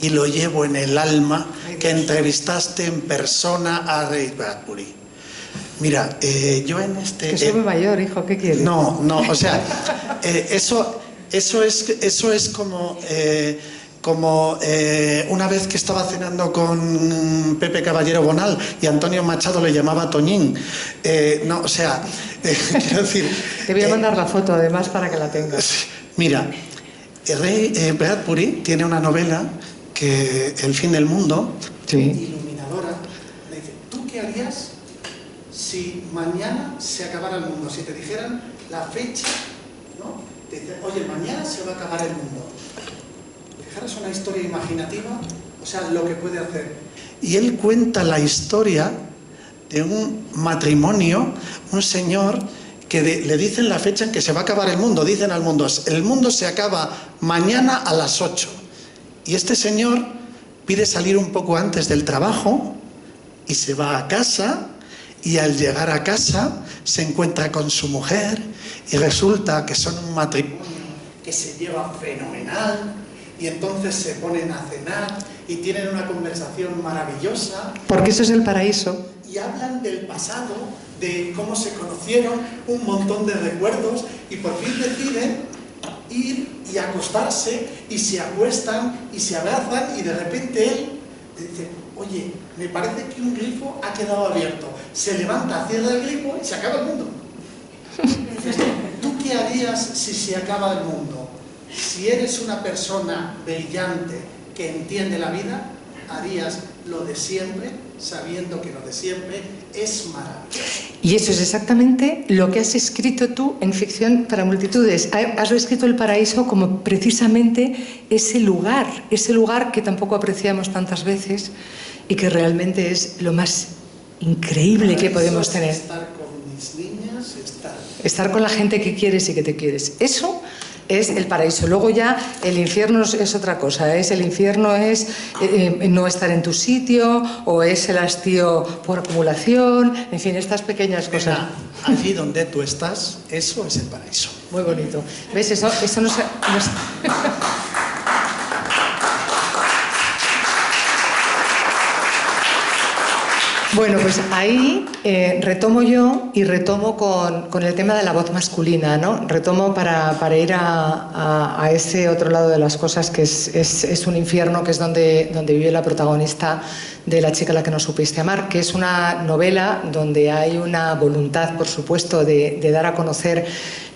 y lo llevo en el alma, que entrevistaste en persona a Ray Bradbury. Mira, yo en este... Que soy muy mayor, hijo, ¿qué quieres? No, o sea, eso es como una vez que estaba cenando con Pepe Caballero Bonal y Antonio Machado le llamaba Toñín. Quiero decir... Te voy a mandar la foto, además, para que la tengas. Mira, Ray Bradbury tiene una novela que El fin del mundo, sí, iluminadora, le dice, ¿tú qué harías si si mañana se acabara el mundo, si te dijeran la fecha, ¿no? Te dicen, oye, mañana se va a acabar el mundo. Fijaros una historia imaginativa, o sea, lo que puede hacer. Y él cuenta la historia de un matrimonio, un señor que le dicen la fecha en que se va a acabar el mundo. Dicen al mundo, el mundo se acaba mañana a las 8. Y este señor pide salir un poco antes del trabajo y se va a casa, y al llegar a casa se encuentra con su mujer y resulta que son un matrimonio que se lleva fenomenal, y entonces se ponen a cenar y tienen una conversación maravillosa. Porque eso es el paraíso. Y hablan del pasado, de cómo se conocieron, un montón de recuerdos, y por fin deciden ir y acostarse, y se acuestan y se abrazan, y de repente él dice, oye, me parece que un grifo ha quedado abierto. Se levanta, cierra el grifo y se acaba el mundo. ¿Tú qué harías si se acaba el mundo? Si eres una persona brillante que entiende la vida, harías lo de siempre, sabiendo que lo de siempre es maravilloso. Y eso es exactamente lo que has escrito tú en Ficción para Multitudes. Has escrito el paraíso como precisamente ese lugar que tampoco apreciamos tantas veces y que realmente es lo más increíble que podemos tener. Estar con mis niñas, estar con la gente que quieres y que te quieres. Eso es el paraíso. Luego ya el infierno es otra cosa. El infierno es no estar en tu sitio, o es el hastío por acumulación, en fin, estas pequeñas cosas. Allí donde tú estás, eso es el paraíso. Muy bonito. ¿Ves? Eso no se... Bueno, pues ahí retomo yo y retomo con el tema de la voz masculina, ¿no? Retomo para ir a ese otro lado de las cosas, que es un infierno, que es donde vive la protagonista de La chica a la que no supiste amar, que es una novela donde hay una voluntad, por supuesto, de dar a conocer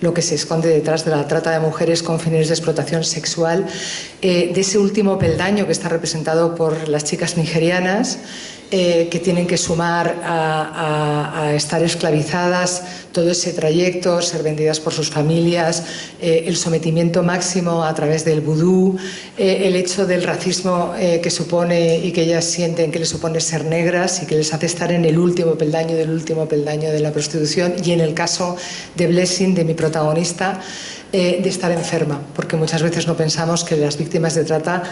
lo que se esconde detrás de la trata de mujeres con fines de explotación sexual, de ese último peldaño que está representado por las chicas nigerianas, que tienen que sumar a estar esclavizadas, todo ese trayecto, ser vendidas por sus familias, el sometimiento máximo a través del vudú, el hecho del racismo que supone y que ellas sienten que les supone ser negras y que les hace estar en el último peldaño de la prostitución, y en el caso de Blessing, de mi protagonista, de estar enferma, porque muchas veces no pensamos que las víctimas de trata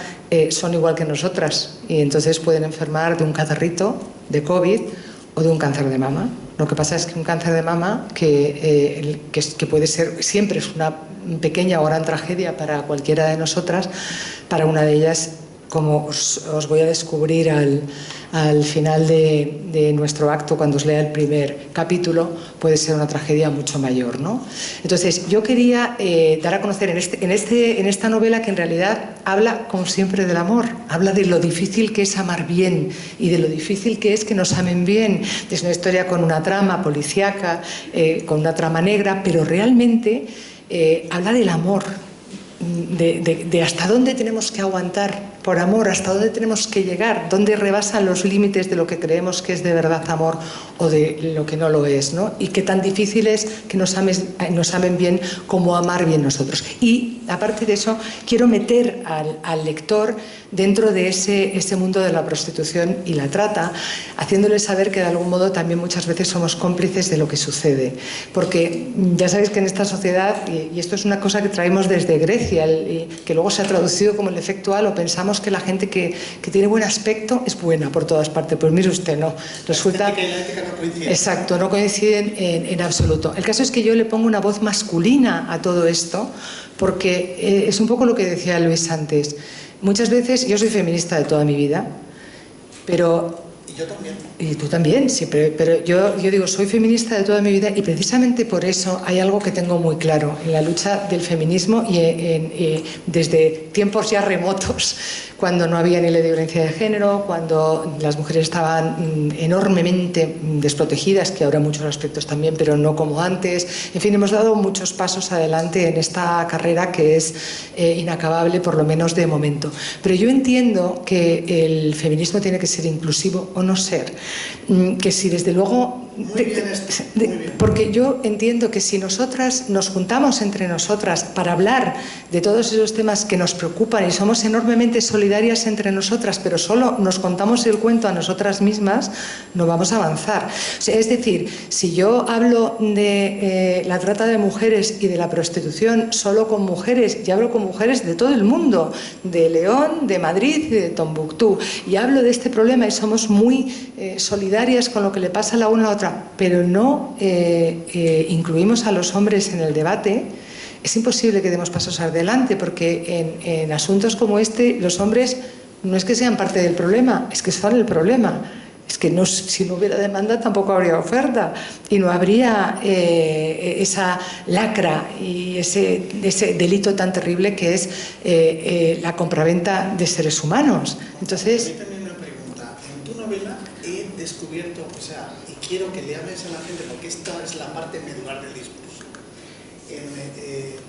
son igual que nosotras, y entonces pueden enfermar de un catarrito, de COVID o de un cáncer de mama. Lo que pasa es que un cáncer de mama, que puede ser, siempre es una pequeña o gran tragedia para cualquiera de nosotras, para una de ellas, como os voy a descubrir al final de nuestro acto, cuando os lea el primer capítulo, puede ser una tragedia mucho mayor, ¿no? Entonces, yo quería dar a conocer en esta novela, que en realidad habla, como siempre, del amor, habla de lo difícil que es amar bien y de lo difícil que es que nos amen bien. Es una historia con una trama policíaca, con una trama negra, pero realmente habla del amor, de hasta dónde tenemos que aguantar por amor, hasta dónde tenemos que llegar, dónde rebasan los límites de lo que creemos que es de verdad amor o de lo que no lo es, ¿no? Y qué tan difícil es que nos amen bien como amar bien nosotros. Y aparte de eso, quiero meter al lector dentro de ese mundo de la prostitución y la trata, haciéndole saber que de algún modo también muchas veces somos cómplices de lo que sucede. Porque ya sabéis que en esta sociedad, y esto es una cosa que traemos desde Grecia, que luego se ha traducido como el efecto halo, pensamos que la gente que tiene buen aspecto es buena por todas partes. Pues mire usted, no. Resulta... La ética no coinciden. Exacto, no coinciden en absoluto. El caso es que yo le pongo una voz masculina a todo esto, porque es un poco lo que decía Luis antes. Muchas veces, yo soy feminista de toda mi vida, pero... Y yo también. Y tú también, siempre. Pero yo digo, soy feminista de toda mi vida, y precisamente por eso hay algo que tengo muy claro en la lucha del feminismo y desde tiempos ya remotos, cuando no había ni ley de violencia de género, cuando las mujeres estaban enormemente desprotegidas, que ahora en muchos aspectos también, pero no como antes. En fin, hemos dado muchos pasos adelante en esta carrera que es inacabable, por lo menos de momento. Pero yo entiendo que el feminismo tiene que ser inclusivo o no ser. Que si desde luego Muy bien esto, muy bien. Porque yo entiendo que si nosotras nos juntamos entre nosotras para hablar de todos esos temas que nos preocupan y somos enormemente solidarias entre nosotras, pero solo nos contamos el cuento a nosotras mismas, no vamos a avanzar. O sea, es decir, si yo hablo de la trata de mujeres y de la prostitución solo con mujeres, y hablo con mujeres de todo el mundo, de León, de Madrid y de Tombuctú, y hablo de este problema y somos muy solidarias con lo que le pasa a la una a la otra, pero no incluimos a los hombres en el debate, es imposible que demos pasos adelante, porque en asuntos como este los hombres no es que sean parte del problema, es que son el problema. Es que si no hubiera demanda tampoco habría oferta y no habría esa lacra y ese delito tan terrible que es la compraventa de seres humanos. Entonces, Permítame una pregunta. En tu novela he descubierto, y quiero que le hables a la gente porque esta es la parte medular del discurso.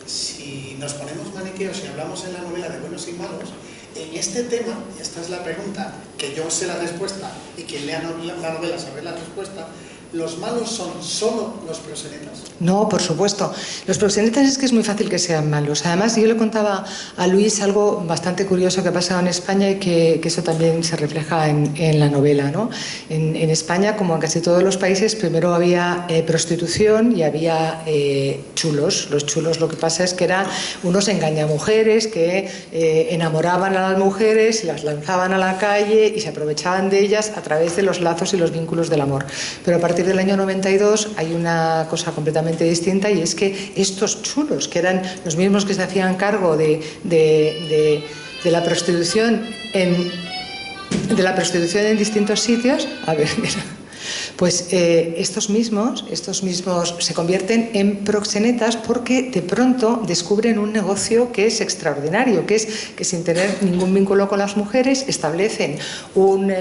Si nos ponemos maniqueos y hablamos en la novela de buenos y malos, en este tema, y esta es la pregunta, que yo sé la respuesta y quien lea la novela sabe la respuesta, ¿los malos son solo los proxenetas? no, por supuesto. Los proxenetas es que es muy fácil que sean malos. Además, yo le contaba a Luis algo bastante curioso que ha pasado en España y que eso también se refleja en la novela, ¿no? En España, como en casi todos los países, primero había prostitución y había chulos. Los chulos, lo que pasa es que eran unos engañamujeres que enamoraban a las mujeres, las lanzaban a la calle y se aprovechaban de ellas a través de los lazos y los vínculos del amor. Pero a partir del año 92 hay una cosa completamente distinta, y es que estos chulos, que eran los mismos que se hacían cargo de la prostitución en distintos sitios, a ver, mira, pues estos mismos se convierten en proxenetas porque de pronto descubren un negocio que es extraordinario, que es que sin tener ningún vínculo con las mujeres establecen un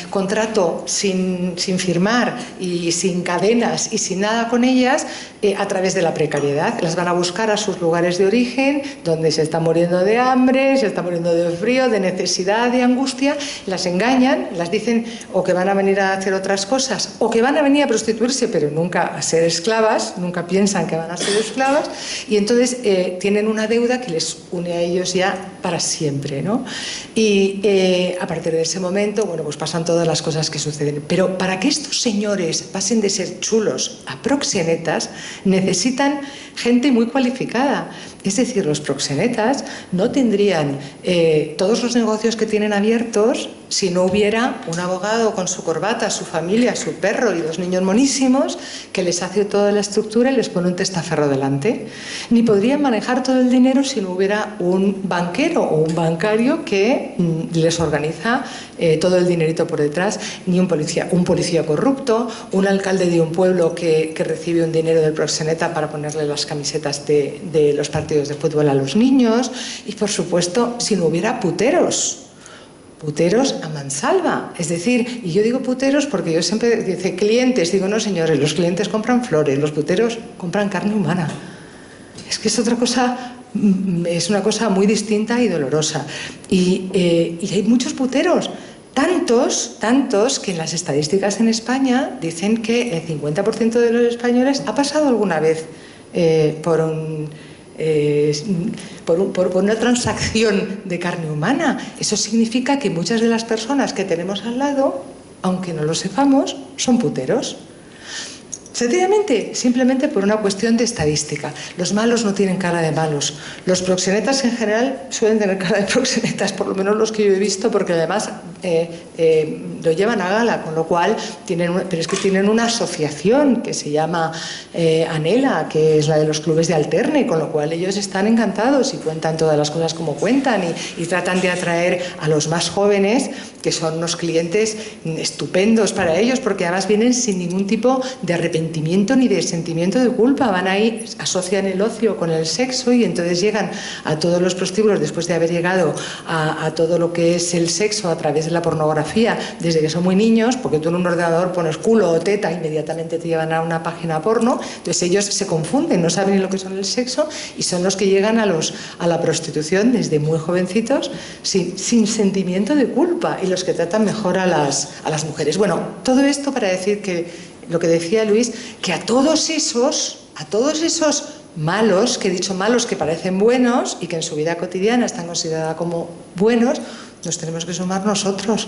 contrato sin firmar y sin cadenas y sin nada con ellas a través de la precariedad. Las van a buscar a sus lugares de origen, donde se están muriendo de hambre, se están muriendo de frío, de necesidad, de angustia, las engañan, las dicen o que van a venir a hacer otras cosas o que van a venir a prostituirse, pero nunca a ser esclavas, nunca piensan que van a ser esclavas, y entonces tienen una deuda que les une a ellos ya para siempre, ¿no? Y a partir de ese momento, bueno, pues pasan todas las cosas que suceden. Pero para que estos señores pasen de ser chulos a proxenetas, necesitan gente muy cualificada. Es decir, los proxenetas no tendrían todos los negocios que tienen abiertos si no hubiera un abogado con su corbata, su familia, su perro y 2 niños monísimos que les hace toda la estructura y les pone un testaferro delante. Ni podrían manejar todo el dinero si no hubiera un banquero o un bancario que les organiza todo el dinerito por detrás, ni un policía corrupto, un alcalde de un pueblo que recibe un dinero del proxeneta para ponerle las camisetas de los partidos de fútbol a los niños, y por supuesto si no hubiera puteros a mansalva. Es decir, y yo digo puteros porque yo siempre dice clientes, digo no señores, los clientes compran flores, los puteros compran carne humana. Es que es otra cosa, es una cosa muy distinta y dolorosa. Y hay muchos puteros, tantos que en las estadísticas en España dicen que el 50% de los españoles ha pasado alguna vez por una transacción de carne humana. Eso significa que muchas de las personas que tenemos al lado, aunque no lo sepamos, son puteros. Sencillamente, simplemente por una cuestión de estadística. Los malos no tienen cara de malos. Los proxenetas en general suelen tener cara de proxenetas, por lo menos los que yo he visto, porque además lo llevan a gala, con lo cual pero es que tienen una asociación que se llama Anela, que es la de los clubes de alterne, con lo cual ellos están encantados y cuentan todas las cosas como cuentan y tratan de atraer a los más jóvenes, que son unos clientes estupendos para ellos, porque además vienen sin ningún tipo de arrepentimiento arrepentimiento ni de sentimiento de culpa. Van ahí, asocian el ocio con el sexo y entonces llegan a todos los prostíbulos después de haber llegado a todo lo que es el sexo a través de la pornografía desde que son muy niños, porque tú en un ordenador pones culo o teta, inmediatamente te llevan a una página porno. Entonces ellos se confunden, no saben ni lo que son el sexo y son los que llegan a la prostitución desde muy jovencitos sin sentimiento de culpa y los que tratan mejor a las mujeres. Bueno, todo esto para decir que lo que decía Luis, que a todos esos malos, que he dicho malos que parecen buenos y que en su vida cotidiana están considerados como buenos, nos tenemos que sumar nosotros,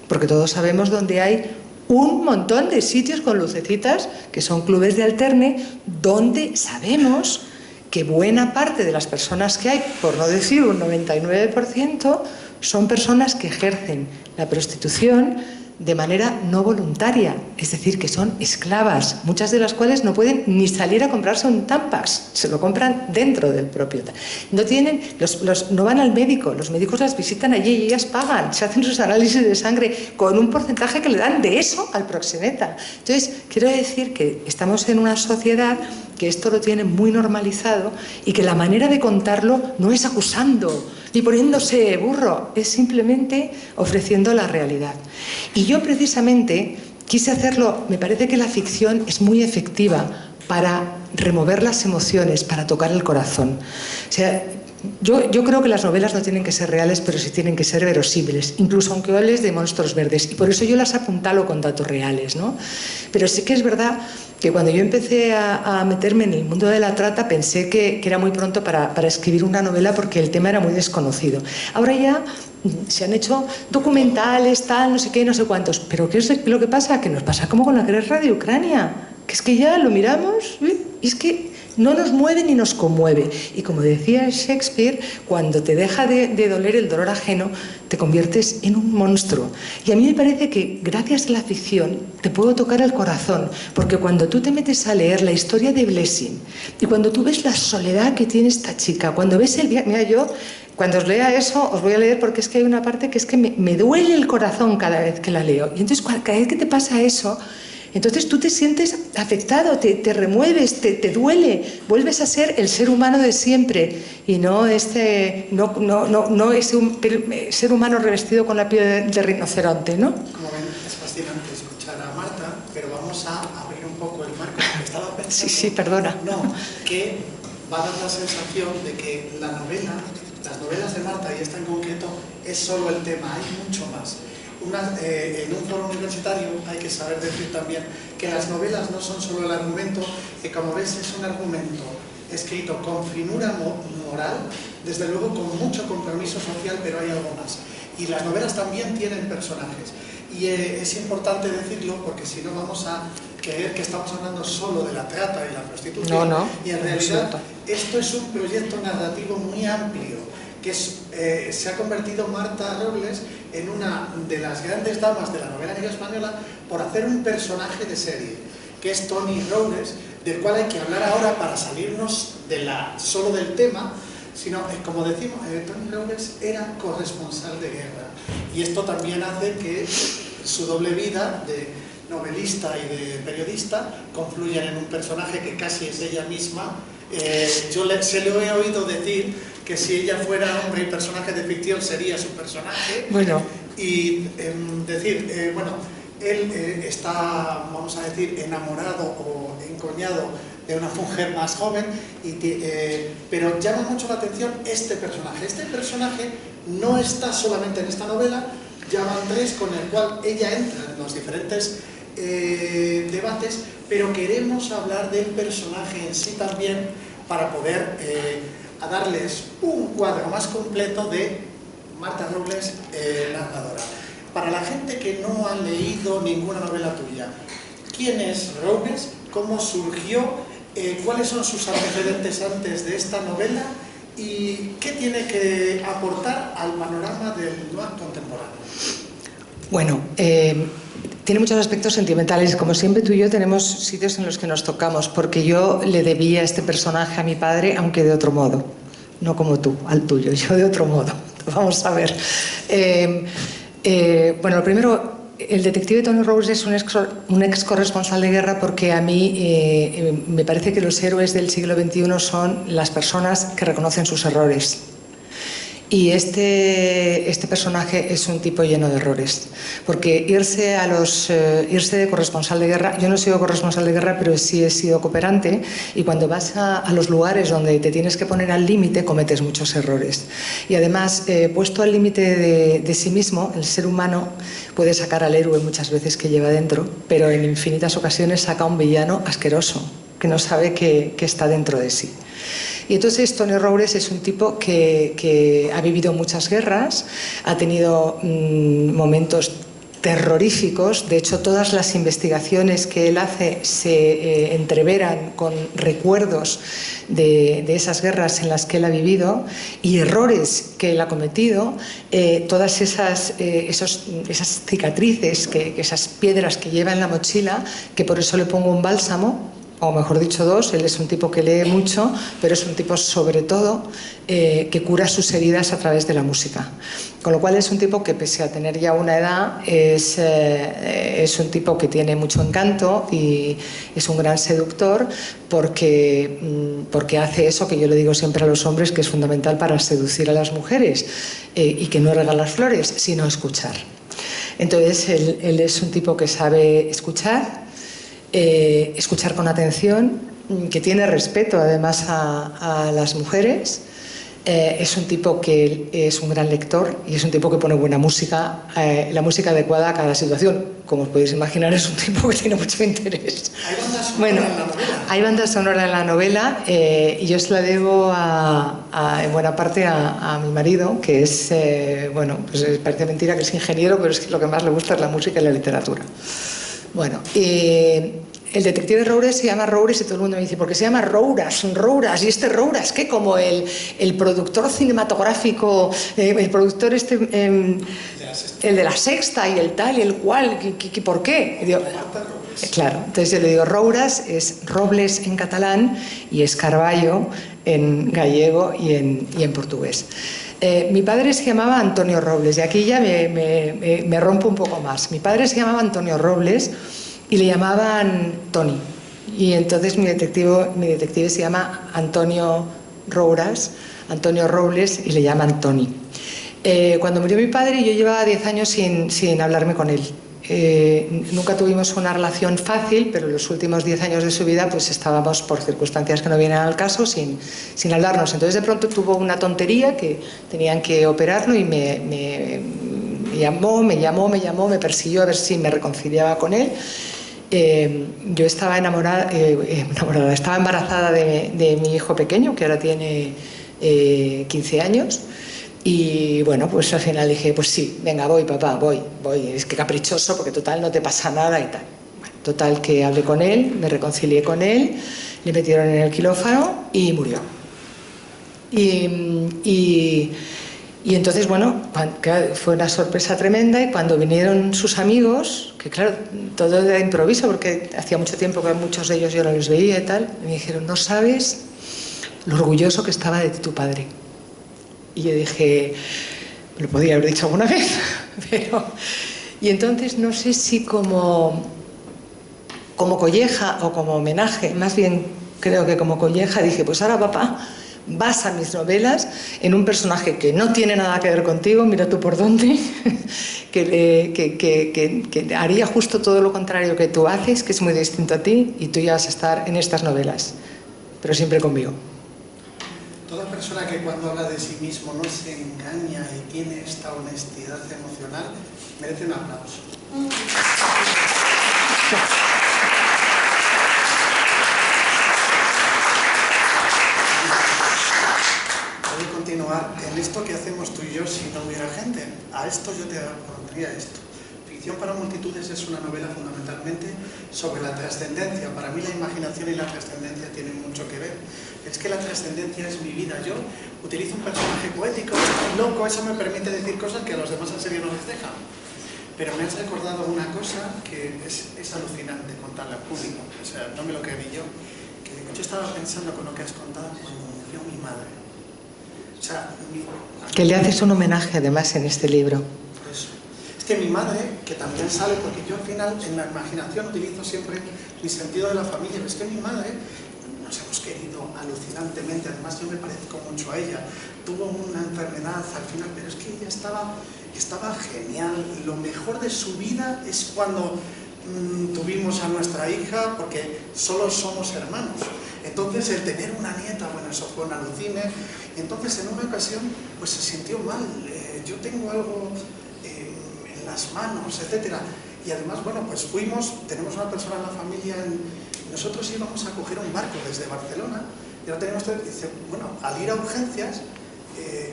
porque todos sabemos dónde hay un montón de sitios con lucecitas que son clubes de alterne, donde sabemos que buena parte de las personas que hay, por no decir un 99%, son personas que ejercen la prostitución de manera no voluntaria, es decir, que son esclavas, muchas de las cuales no pueden ni salir a comprarse un Tampax, se lo compran dentro del propio. No tienen, no van al médico, los médicos las visitan allí y ellas pagan, se hacen sus análisis de sangre con un porcentaje que le dan de eso al proxeneta. Entonces, quiero decir que estamos en una sociedad que esto lo tiene muy normalizado y que la manera de contarlo no es acusando ni poniéndose burro, es simplemente ofreciendo la realidad. Y yo precisamente quise hacerlo, me parece que la ficción es muy efectiva para remover las emociones, para tocar el corazón. O sea, yo creo que las novelas no tienen que ser reales, pero sí tienen que ser verosímiles, incluso aunque hables de monstruos verdes, y por eso yo las apuntalo con datos reales, ¿no? Pero sí que es verdad que cuando yo empecé a meterme en el mundo de la trata pensé que era muy pronto para escribir una novela porque el tema era muy desconocido. Ahora ya se han hecho documentales, tal, no sé qué, no sé cuántos, pero ¿qué es lo que pasa? Que nos pasa como con la guerra de Ucrania, que es que ya lo miramos y es que no nos mueve ni nos conmueve. Y como decía Shakespeare, cuando te deja de doler el dolor ajeno, te conviertes en un monstruo. Y a mí me parece que gracias a la ficción te puedo tocar el corazón, porque cuando tú te metes a leer la historia de Blessing y cuando tú ves la soledad que tiene esta chica, cuando ves el viaje, mira, yo cuando os lea eso os voy a leer porque es que hay una parte que es que me duele el corazón cada vez que la leo. Y entonces cada vez que te pasa eso, entonces tú te sientes afectado, te remueves, te duele, vuelves a ser el ser humano de siempre y no ese ser humano revestido con la piel de rinoceronte, ¿no? Como ven, es fascinante escuchar a Marta, pero vamos a abrir un poco el marco. Estaba pensando, Sí, perdona. No, que va a dar la sensación de que las novelas de Marta, y esta en concreto, es solo el tema, hay mucho más. En un foro universitario hay que saber decir también que las novelas no son solo el argumento, que como ves es un argumento escrito con finura moral, desde luego con mucho compromiso social, pero hay algo más. Y las novelas también tienen personajes. Y es importante decirlo porque si no vamos a creer que estamos hablando solo de la trata y la prostitución. No, y en realidad esto es un proyecto narrativo muy amplio, que se ha convertido Marta Robles en una de las grandes damas de la novela negra española por hacer un personaje de serie, que es Tony Robles, del cual hay que hablar ahora para salirnos solo del tema, sino, como decimos, Tony Robles era corresponsal de guerra, y esto también hace que su doble vida de novelista y de periodista confluyan en un personaje que casi es ella misma. Se lo he oído decir que si ella fuera hombre y personaje de ficción sería su personaje. Bueno. Y decir, él está, vamos a decir, enamorado o encoñado de una mujer más joven, pero llama mucho la atención este personaje. Este personaje no está solamente en esta novela, ya van 3 con el cual ella entra en los diferentes debates, pero queremos hablar del personaje en sí también para poder darles un cuadro más completo de Marta Robles, narradora. Para la gente que no ha leído ninguna novela tuya, ¿quién es Robles? ¿Cómo surgió? ¿Cuáles son sus antecedentes antes de esta novela? ¿Y qué tiene que aportar al panorama del noir contemporáneo? Bueno, tiene muchos aspectos sentimentales. Como siempre, tú y yo tenemos sitios en los que nos tocamos, porque yo le debía este personaje a mi padre, aunque de otro modo. No como tú, al tuyo, yo de otro modo. Vamos a ver. Bueno, lo primero, el detective Tony Robles es un ex corresponsal de guerra porque a mí me parece que los héroes del siglo XXI son las personas que reconocen sus errores. Y este personaje es un tipo lleno de errores, porque irse de corresponsal de guerra, yo no he sido corresponsal de guerra, pero sí he sido cooperante, y cuando vas a los lugares donde te tienes que poner al límite, cometes muchos errores. Y además, puesto al límite de sí mismo, el ser humano puede sacar al héroe muchas veces que lleva dentro, pero en infinitas ocasiones saca a un villano asqueroso, que no sabe que está dentro de sí. Y entonces Tony Robles es un tipo que ha vivido muchas guerras, ha tenido momentos terroríficos. De hecho, todas las investigaciones que él hace se entreveran con recuerdos de esas guerras en las que él ha vivido y errores que él ha cometido, todas esas cicatrices, esas piedras que lleva en la mochila, que por eso le pongo un bálsamo, o mejor dicho dos. Él es un tipo que lee mucho, pero es un tipo sobre todo que cura sus heridas a través de la música. Con lo cual es un tipo que, pese a tener ya una edad, es un tipo que tiene mucho encanto y es un gran seductor porque hace eso que yo le digo siempre a los hombres, que es fundamental para seducir a las mujeres, y que no es regalar flores, sino escuchar. Entonces él es un tipo que sabe escuchar con atención, que tiene respeto además a las mujeres, es un tipo que es un gran lector y es un tipo que pone buena música, la música adecuada a cada situación. Como os podéis imaginar, es un tipo que tiene mucho interés. ¿Hay banda sonora en la novela? Hay banda sonora en la novela, y yo se la debo en buena parte a mi marido, que es, pues parece mentira que es ingeniero, pero es que lo que más le gusta es la música y la literatura. Bueno, el detective Roures se llama Roures y todo el mundo me dice, ¿por qué se llama Rouras? ¿Y este Rouras qué? Como el productor cinematográfico, el productor el de La Sexta y el tal y el cual, ¿por qué? Y digo, claro, entonces yo le digo, Rouras es Robles en catalán y es Carballo en gallego y en portugués. Mi padre se llamaba Antonio Robles, y aquí ya me rompo un poco más. Mi padre se llamaba Antonio Robles y le llamaban Tony. Y entonces mi detective se llama Antonio Robles, y le llaman Tony. Cuando murió mi padre, yo llevaba 10 años sin hablarme con él. Nunca tuvimos una relación fácil, pero en los últimos 10 años de su vida pues estábamos, por circunstancias que no vienen al caso, sin hablarnos. Entonces de pronto tuvo una tontería, que tenían que operarlo, y me llamó, me persiguió a ver si me reconciliaba con él. Yo estaba estaba embarazada de mi hijo pequeño, que ahora tiene 15 años. Y bueno, pues al final dije, pues sí, venga, voy, papá, voy. Es que caprichoso, porque total no te pasa nada y tal. Bueno, total que hablé con él, me reconcilié con él, le metieron en el quirófano y murió. Y entonces, bueno, fue una sorpresa tremenda, y cuando vinieron sus amigos, que claro, todo de improviso, porque hacía mucho tiempo que muchos de ellos yo no los veía y tal, me dijeron, no sabes lo orgulloso que estaba de ti tu padre. Y yo dije, lo podía haber dicho alguna vez, pero... Y entonces no sé si como colleja o como homenaje, más bien creo que como colleja, dije, pues ahora, papá, basa mis novelas en un personaje que no tiene nada que ver contigo, mira tú por dónde, que haría justo todo lo contrario que tú haces, que es muy distinto a ti, y tú ya vas a estar en estas novelas, pero siempre conmigo. Toda persona que cuando habla de sí mismo no se engaña y tiene esta honestidad emocional merece un aplauso. Voy a continuar en esto que hacemos tú y yo si no hubiera gente. A esto yo te pondría esto. Ficción para multitudes es una novela fundamentalmente sobre la trascendencia. Para mí la imaginación y la trascendencia tienen mucho que ver. Es que la trascendencia es mi vida. Yo utilizo un personaje poético, loco, eso me permite decir cosas que a los demás en serio no les dejan. Pero me has recordado una cosa que es alucinante contarle al público. O sea, no me lo creí yo. Que yo estaba pensando con lo que has contado cuando murió mi madre. O sea, que le haces un homenaje además en este libro. Por eso. Es que mi madre, que también sale, porque yo al final en la imaginación utilizo siempre mi sentido de la familia, es que mi madre, nos hemos querido alucinantemente, además yo me parezco mucho a ella, tuvo una enfermedad al final, pero es que ella estaba genial, y lo mejor de su vida es cuando tuvimos a nuestra hija, porque solo somos hermanos. Entonces el tener una nieta, bueno, eso fue un alucine. Entonces en una ocasión pues se sintió mal, yo tengo algo en las manos, etcétera. Y además, bueno, pues fuimos, tenemos una persona en la familia, nosotros íbamos a coger un barco desde Barcelona, y ahora tenemos, dice, bueno, al ir a urgencias,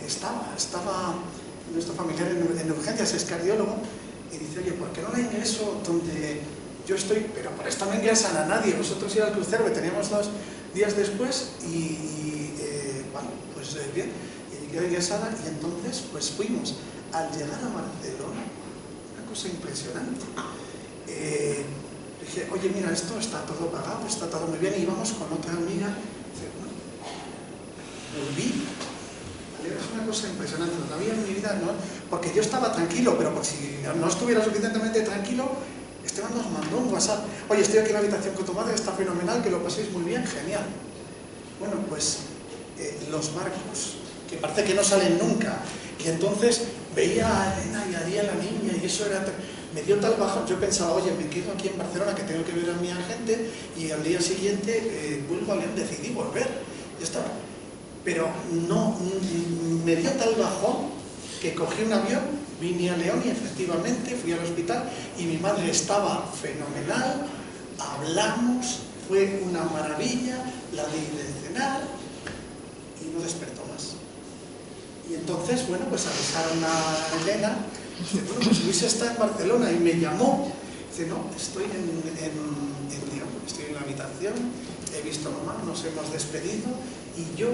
estaba nuestro familiar en urgencias, es cardiólogo, y dice, oye, ¿por qué no la ingreso donde yo estoy? Pero por esto no ingresan a nadie, nosotros ir al crucero, que teníamos 2 días después, bueno, pues bien, y quedó ingresada, y entonces pues fuimos. Al llegar a Barcelona, una cosa impresionante, dije, oye, mira, esto está todo pagado, está todo muy bien, y íbamos con otra amiga, dice, bueno, volví. Es una cosa impresionante, todavía en mi vida, ¿no? Porque yo estaba tranquilo, pero por si no estuviera suficientemente tranquilo, Esteban nos mandó un WhatsApp, oye, estoy aquí en la habitación con tu madre, está fenomenal, que lo paséis muy bien, genial. Bueno, pues los barcos, que parece que no salen nunca, y entonces veía a Elena y a Ariel, la niña, y eso era, me dio tal bajón, yo pensaba, oye, me quedo aquí en Barcelona, que tengo que ver a mi agente, y al día siguiente vuelvo a León, decidí volver, ya está. Pero no, me dio tal bajón que cogí un avión, vine a León y efectivamente fui al hospital y mi madre estaba fenomenal, hablamos, fue una maravilla, la di de cenar y no despertó más. Y entonces, bueno, pues avisaron a Elena, dice, bueno, pues Luis está en Barcelona y me llamó, dice, no, estoy estoy en la habitación, he visto a mamá, nos hemos despedido y yo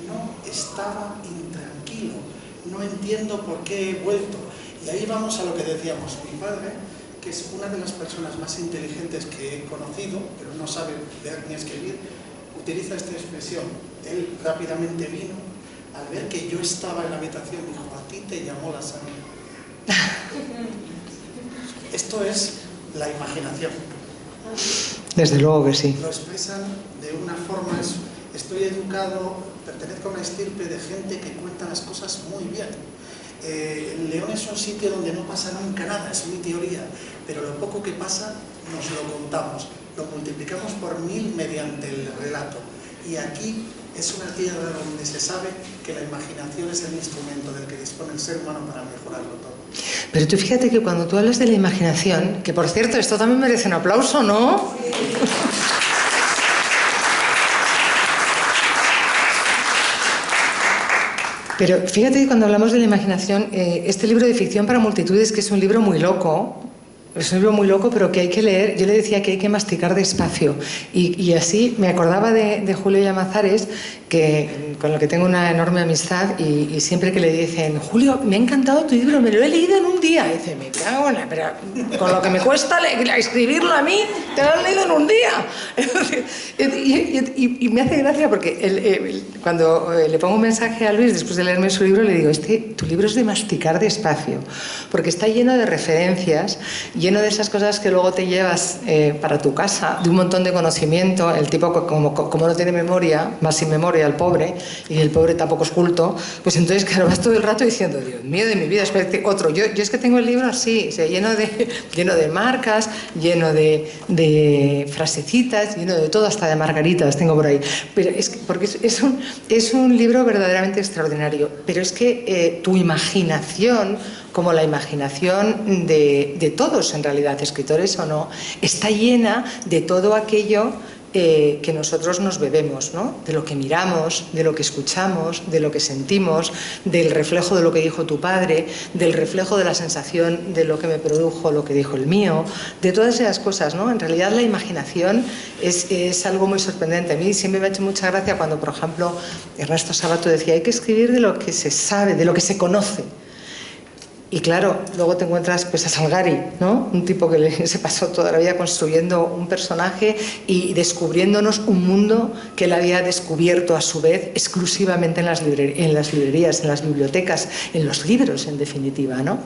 no estaba intranquilo, no entiendo por qué he vuelto. Y ahí vamos a lo que decíamos, mi padre, que es una de las personas más inteligentes que he conocido, pero no sabe leer ni escribir, utiliza esta expresión. Él rápidamente vino, al ver que yo estaba en la habitación, dijo, a ti te llamó la sangre. Esto es la imaginación. Desde luego que sí. Lo expresan de una forma, estoy educado, pertenezco a una estirpe de gente que cuenta las cosas muy bien. León es un sitio donde no pasa nunca nada, es mi teoría, pero lo poco que pasa nos lo contamos, lo multiplicamos por 1000 mediante el relato. Y aquí es una tierra donde se sabe que la imaginación es el instrumento del que dispone el ser humano para mejorarlo todo. Pero tú fíjate que cuando tú hablas de la imaginación, que por cierto, esto también merece un aplauso, ¿no? Sí. Pero fíjate que cuando hablamos de la imaginación, este libro de ficción para multitudes, que es un libro muy loco, es un libro muy loco, pero que hay que leer, yo le decía que hay que masticar despacio. Y así me acordaba de Julio Llamazares, con el que tengo una enorme amistad, y siempre que le dicen, Julio, me ha encantado tu libro, me lo he leído en un día. Y dice, me cago en la, pero con lo que me cuesta escribirlo a mí, te lo has leído en un día. Y me hace gracia porque cuando le pongo un mensaje a Luis después de leerme su libro, le digo, tu libro es de masticar despacio, porque está lleno de referencias, lleno de esas cosas que luego te llevas para tu casa, de un montón de conocimiento. El tipo, como no tiene memoria, más sin memoria el pobre, y el pobre tampoco es culto, pues entonces, claro, vas todo el rato diciendo, Dios mío de mi vida, espérate, otro. Yo es que tengo el libro así, o sea, lleno de marcas, lleno de frasecitas, lleno de todo, hasta de margaritas tengo por ahí. Pero porque es un libro verdaderamente extraordinario. Pero es que tu imaginación, como la imaginación de todos, en realidad, escritores o no, está llena de todo aquello que nosotros nos bebemos, ¿no? De lo que miramos, de lo que escuchamos, de lo que sentimos, del reflejo de lo que dijo tu padre, del reflejo de la sensación de lo que me produjo lo que dijo el mío, de todas esas cosas, ¿no? En realidad la imaginación es algo muy sorprendente. A mí siempre me ha hecho mucha gracia cuando, por ejemplo, Ernesto Sabato decía, hay que escribir de lo que se sabe, de lo que se conoce. Y claro, luego te encuentras pues a Salgari, ¿no? Un tipo que se pasó toda la vida construyendo un personaje y descubriéndonos un mundo que él había descubierto a su vez exclusivamente en las librerías, en las bibliotecas, en los libros en definitiva, ¿no?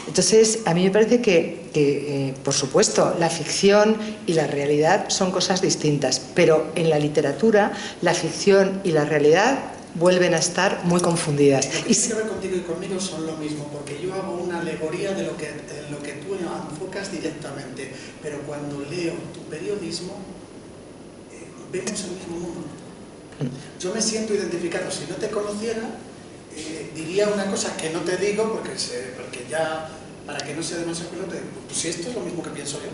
Entonces, a mí me parece que por supuesto, la ficción y la realidad son cosas distintas, pero en la literatura la ficción y la realidad vuelven a estar muy confundidas. Lo que tiene que ver contigo y conmigo son lo mismo, porque yo hago una alegoría de lo que tú enfocas directamente, pero cuando leo tu periodismo, vemos el mismo mundo. Yo me siento identificado. Si no te conociera, diría una cosa que no te digo, porque ya, para que no sea demasiado pelote, pues si esto es lo mismo que pienso yo.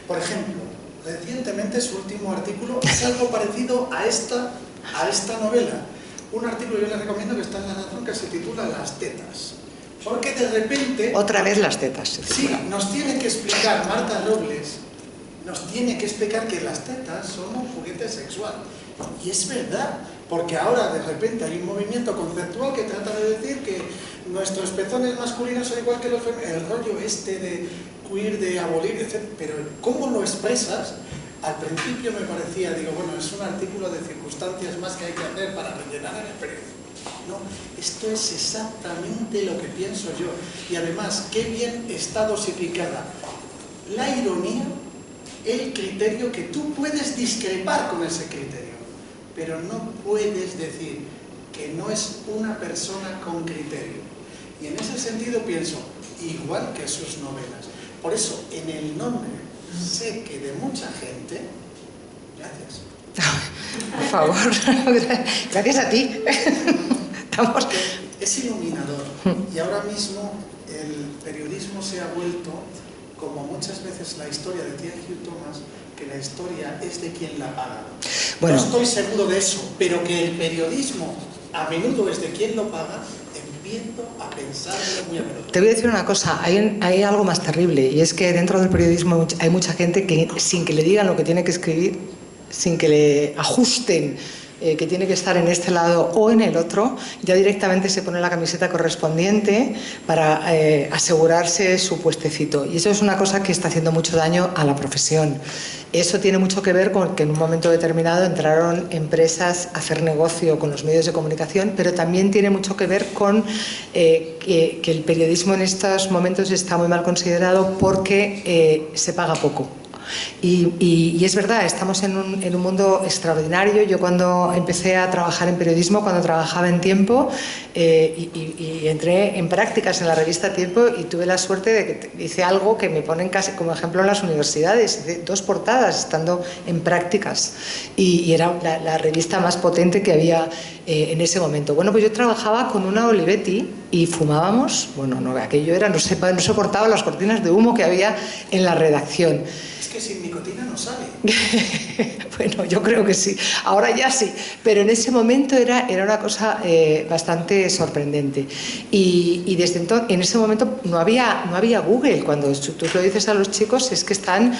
Por ejemplo, recientemente su último artículo es algo parecido a esta novela. Un artículo yo les recomiendo que está en La Razón, que se titula Las tetas. Porque de repente... Otra vez las tetas. Sí, nos tiene que explicar, Marta Robles, nos tiene que explicar que las tetas son un juguete sexual. Y es verdad, porque ahora de repente hay un movimiento conceptual que trata de decir que nuestros pezones masculinos son igual que los femeninos. El rollo este de queer, de abolir, etc. Pero ¿cómo lo expresas? Al principio me parecía, digo, bueno, es un artículo de circunstancias más que hay que hacer para rellenar en el periódico. No, esto es exactamente lo que pienso yo. Y además, qué bien está dosificada la ironía, el criterio, que tú puedes discrepar con ese criterio, pero no puedes decir que no es una persona con criterio. Y en ese sentido pienso, igual que sus novelas. Por eso, en el nombre, sé que de mucha gente... Gracias. Por favor, gracias a ti. Estamos... Es iluminador. Y ahora mismo el periodismo se ha vuelto, como muchas veces la historia de T.H. Hugh Thomas, que la historia es de quien la paga. Bueno, no estoy seguro de eso, pero que el periodismo a menudo es de quien lo paga, empiezo a pensarlo muy a menudo. Te voy a decir una cosa, hay algo más terrible, y es que dentro del periodismo hay mucha gente que, sin que le digan lo que tiene que escribir, sin que le ajusten que tiene que estar en este lado o en el otro, ya directamente se pone la camiseta correspondiente para asegurarse su puestecito. Y eso es una cosa que está haciendo mucho daño a la profesión. Eso tiene mucho que ver con que en un momento determinado entraron empresas a hacer negocio con los medios de comunicación, pero también tiene mucho que ver con que el periodismo en estos momentos está muy mal considerado porque se paga poco. Y es verdad, estamos en un mundo extraordinario. Yo cuando empecé a trabajar en periodismo, cuando trabajaba en Tiempo, y entré en prácticas en la revista Tiempo, y tuve la suerte de que hice algo que me ponen casi como ejemplo en las universidades. Hice 2 portadas estando en prácticas, y era la revista más potente que había en ese momento. Bueno, pues yo trabajaba con una Olivetti y fumábamos, bueno, no, aquello era, no soportaba las cortinas de humo que había en la redacción. Es que sin nicotina no sale. Bueno, yo creo que sí. Ahora ya sí. Pero en ese momento era una cosa bastante sorprendente. Y desde entonces, en ese momento no había Google. Cuando tú lo dices a los chicos, es que están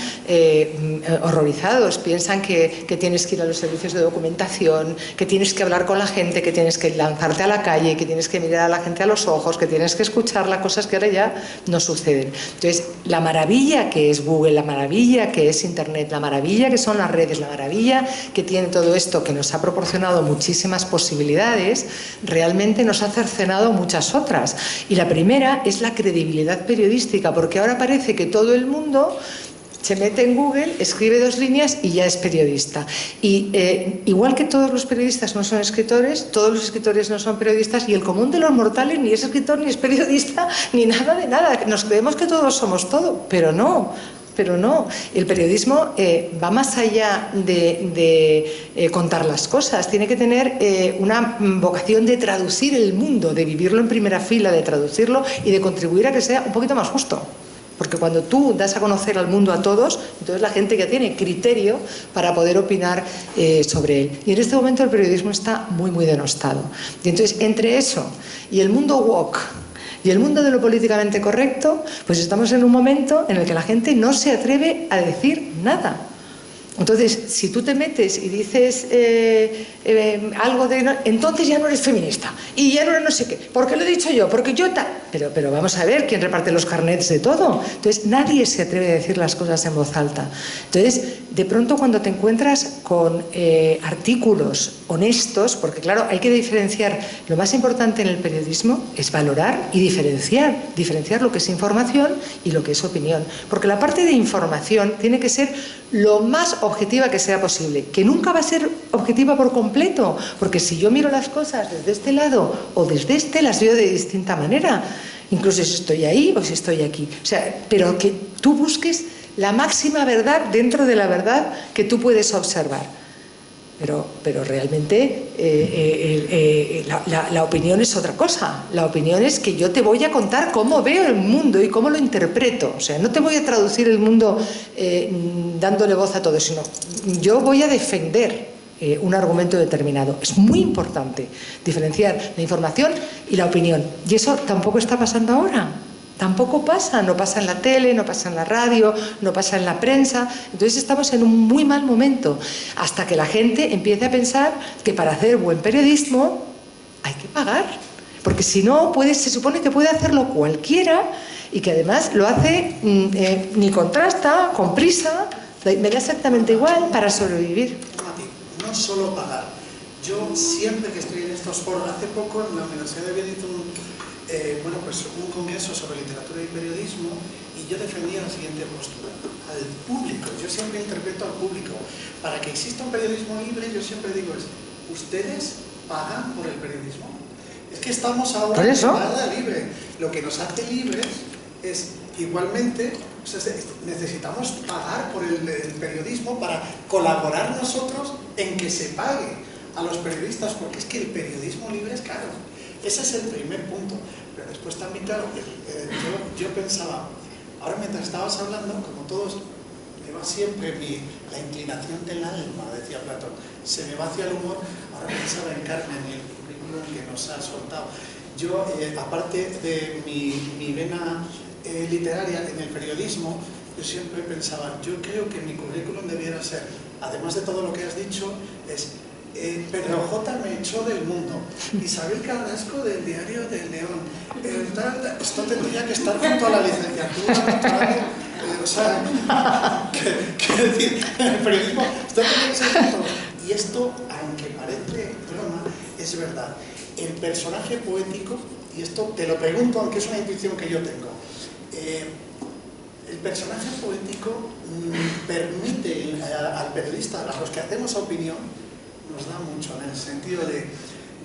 horrorizados. Piensan que tienes que ir a los servicios de documentación, que tienes que hablar con la gente, que tienes que lanzarte a la calle, que tienes que mirar a la gente a los ojos, que tienes que escucharla, cosas que ahora ya no suceden. Entonces, la maravilla que es Google, la maravilla que es Internet, la maravilla que son las redes, la maravilla que tiene todo esto, que nos ha proporcionado muchísimas posibilidades, realmente nos ha cercenado muchas otras. Y la primera es la credibilidad periodística, porque ahora parece que todo el mundo se mete en Google, escribe 2 líneas y ya es periodista. Y igual que todos los periodistas no son escritores, todos los escritores no son periodistas, y el común de los mortales ni es escritor, ni es periodista, ni nada de nada. Nos creemos que todos somos todo, pero no. Pero no, el periodismo va más allá de contar las cosas, tiene que tener una vocación de traducir el mundo, de vivirlo en primera fila, de traducirlo y de contribuir a que sea un poquito más justo. Porque cuando tú das a conocer al mundo a todos, entonces la gente ya tiene criterio para poder opinar sobre él. Y en este momento el periodismo está muy, muy denostado. Y entonces, entre eso y el mundo woke, y el mundo de lo políticamente correcto, pues estamos en un momento en el que la gente no se atreve a decir nada. Entonces, si tú te metes y dices algo de... entonces ya no eres feminista y ya no eres no sé qué. ¿Por qué lo he dicho yo? Porque yo tal... Pero vamos a ver quién reparte los carnets de todo. Entonces, nadie se atreve a decir las cosas en voz alta. Entonces, de pronto cuando te encuentras con artículos honestos, porque claro, hay que diferenciar, lo más importante en el periodismo es valorar y diferenciar lo que es información y lo que es opinión. Porque la parte de información tiene que ser lo más objetiva que sea posible, que nunca va a ser objetiva por completo, porque si yo miro las cosas desde este lado o desde este, las veo de distinta manera, incluso si estoy ahí o si estoy aquí. O sea, pero que tú busques la máxima verdad dentro de la verdad que tú puedes observar. Pero realmente la opinión es otra cosa. La opinión es que yo te voy a contar cómo veo el mundo y cómo lo interpreto. O sea, no te voy a traducir el mundo dándole voz a todo, sino yo voy a defender un argumento determinado. Es muy importante diferenciar la información y la opinión. Y eso tampoco está pasando ahora. Tampoco pasa, no pasa en la tele, no pasa en la radio, no pasa en la prensa. Entonces estamos en un muy mal momento, hasta que la gente empiece a pensar que para hacer buen periodismo hay que pagar, porque si no, se supone que puede hacerlo cualquiera y que además lo hace ni contrasta, con prisa, me da exactamente igual para sobrevivir. No solo pagar. Yo siempre que estoy en estos foros, hace poco en la Universidad de Oviedo hice un congreso sobre literatura y periodismo y yo defendía la siguiente postura: al público. Yo siempre interpreto al público. Para que exista un periodismo libre, yo siempre digo ustedes pagan por el periodismo. Es que estamos ahora en nada libre. Lo que nos hace libres es igualmente, o sea, necesitamos pagar por el periodismo para colaborar nosotros en que se pague a los periodistas, porque es que el periodismo libre es caro. Ese es el primer punto. Pero después también, claro, yo pensaba, ahora mientras estabas hablando, como todos, me va siempre la inclinación del alma, decía Platón, se me va hacia el humor. Ahora pensaba en Carmen y el currículum que nos ha soltado. Yo, aparte de mi vena literaria en el periodismo, yo siempre pensaba, yo creo que mi currículum debiera ser, además de todo lo que has dicho, es Pedro J. me echó del mundo, Isabel Carrasco del Diario del León, esto tendría que estar junto a la licenciatura, o sea, quiero decir, el periodismo, esto tendría que ser junto. Y esto, aunque parece broma, es verdad. El personaje poético, y esto te lo pregunto, aunque es una intuición que yo tengo, el personaje poético permite al periodista, a los que hacemos opinión, nos da mucho, en el sentido de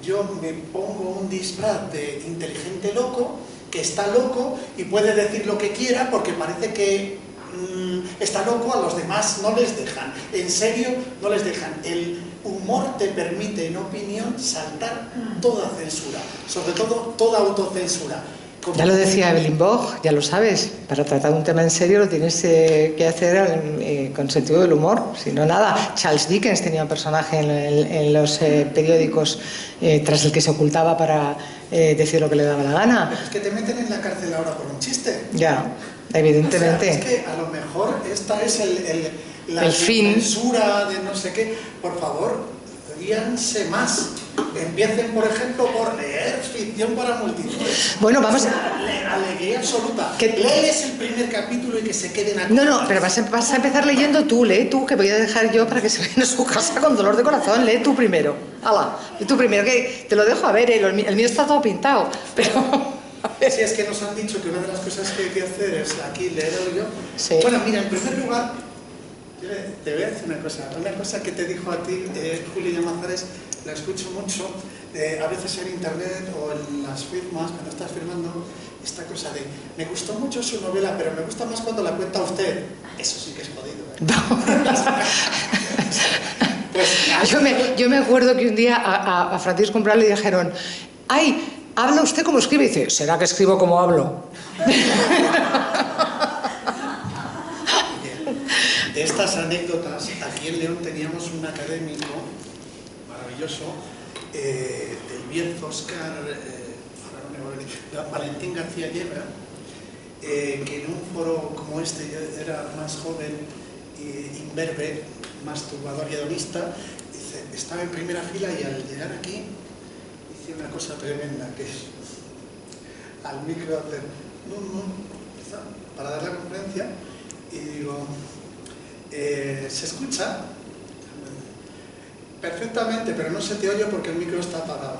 yo me pongo un disfraz de inteligente loco, que está loco y puede decir lo que quiera porque parece que está loco, a los demás no les dejan, en serio no les dejan. El humor te permite en opinión saltar toda censura, sobre todo toda autocensura. Ya lo decía Evelyn Boch, ya lo sabes, para tratar un tema en serio lo tienes que hacer con sentido del humor, si no nada. Charles Dickens tenía un personaje en los periódicos tras el que se ocultaba para decir lo que le daba la gana. Pero es que te meten en la cárcel ahora por un chiste. Ya, evidentemente. O sea, es que a lo mejor esta es la fin. censura de no sé qué. Por favor, ríanse más. Empiecen, por ejemplo, por leer ficción para multitudes. Bueno, vamos a alegría absoluta. Lees el primer capítulo y que se queden aquí. No, pero vas a empezar leyendo tú, lee tú, que voy a dejar yo para que se vayan a su casa con dolor de corazón. Lee tú primero. ¡Hala! Lee tú primero, que te lo dejo a ver, el mío está todo pintado, pero... Si es que nos han dicho que una de las cosas que hay que hacer es aquí leerlo yo. Sí. Bueno, mira, en primer lugar, te voy a decir una cosa que te dijo a ti, Julia Llamazares, la escucho mucho, a veces en internet o en las firmas, cuando estás firmando, esta cosa de, me gustó mucho su novela, pero me gusta más cuando la cuenta usted. Eso sí que es jodido, Pues, yo me acuerdo que un día a Francisco Umbral le dijeron, ¡ay! ¿Habla usted como escribe? Y dice, ¿será que escribo como hablo? De estas anécdotas, aquí en León teníamos un académico maravilloso, del Bierzo, Oscar, Valentín García Yebra, que en un foro como este, yo era más joven, imberbe, masturbador y hedonista, dice, estaba en primera fila y al llegar aquí hice una cosa tremenda, que es al micro hacer para dar la conferencia y digo, ¿se escucha? Perfectamente, pero no se te oye porque el micro está apagado.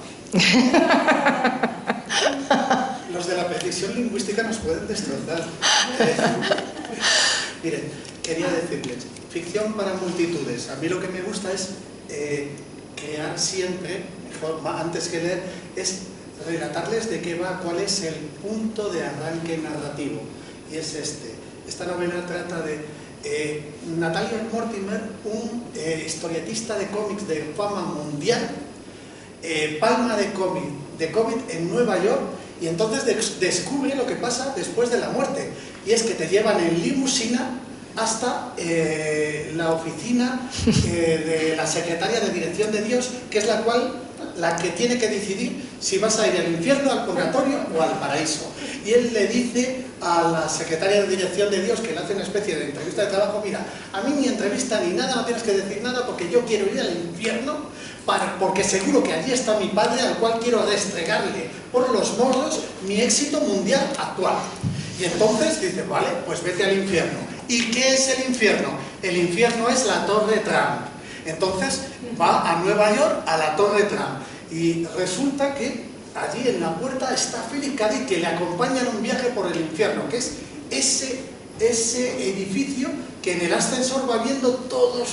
Los de la precisión lingüística nos pueden destrozar. Miren, quería decirles, ficción para multitudes. A mí lo que me gusta es crear siempre, mejor, antes que leer, es relatarles de qué va, cuál es el punto de arranque narrativo. Y es este. Esta novela trata de Natalia Mortimer, un historietista de cómics de fama mundial, palma de COVID en Nueva York, y entonces descubre lo que pasa después de la muerte, y es que te llevan en limusina hasta la oficina de la secretaria de Dirección de Dios, que es la que tiene que decidir si vas a ir al infierno, al purgatorio o al paraíso. Y él le dice a la secretaria de Dirección de Dios, que le hace una especie de entrevista de trabajo, mira, a mí ni entrevista ni nada, no tienes que decir nada porque yo quiero ir al infierno porque seguro que allí está mi padre al cual quiero restregarle por los morros mi éxito mundial actual. Y entonces dice, vale, pues vete al infierno. ¿Y qué es el infierno? El infierno es la Torre Trump. Entonces va a Nueva York, a la Torre Trump, y resulta que allí en la puerta está Philip K. Dick, que le acompaña en un viaje por el infierno, que es ese edificio que en el ascensor va viendo todos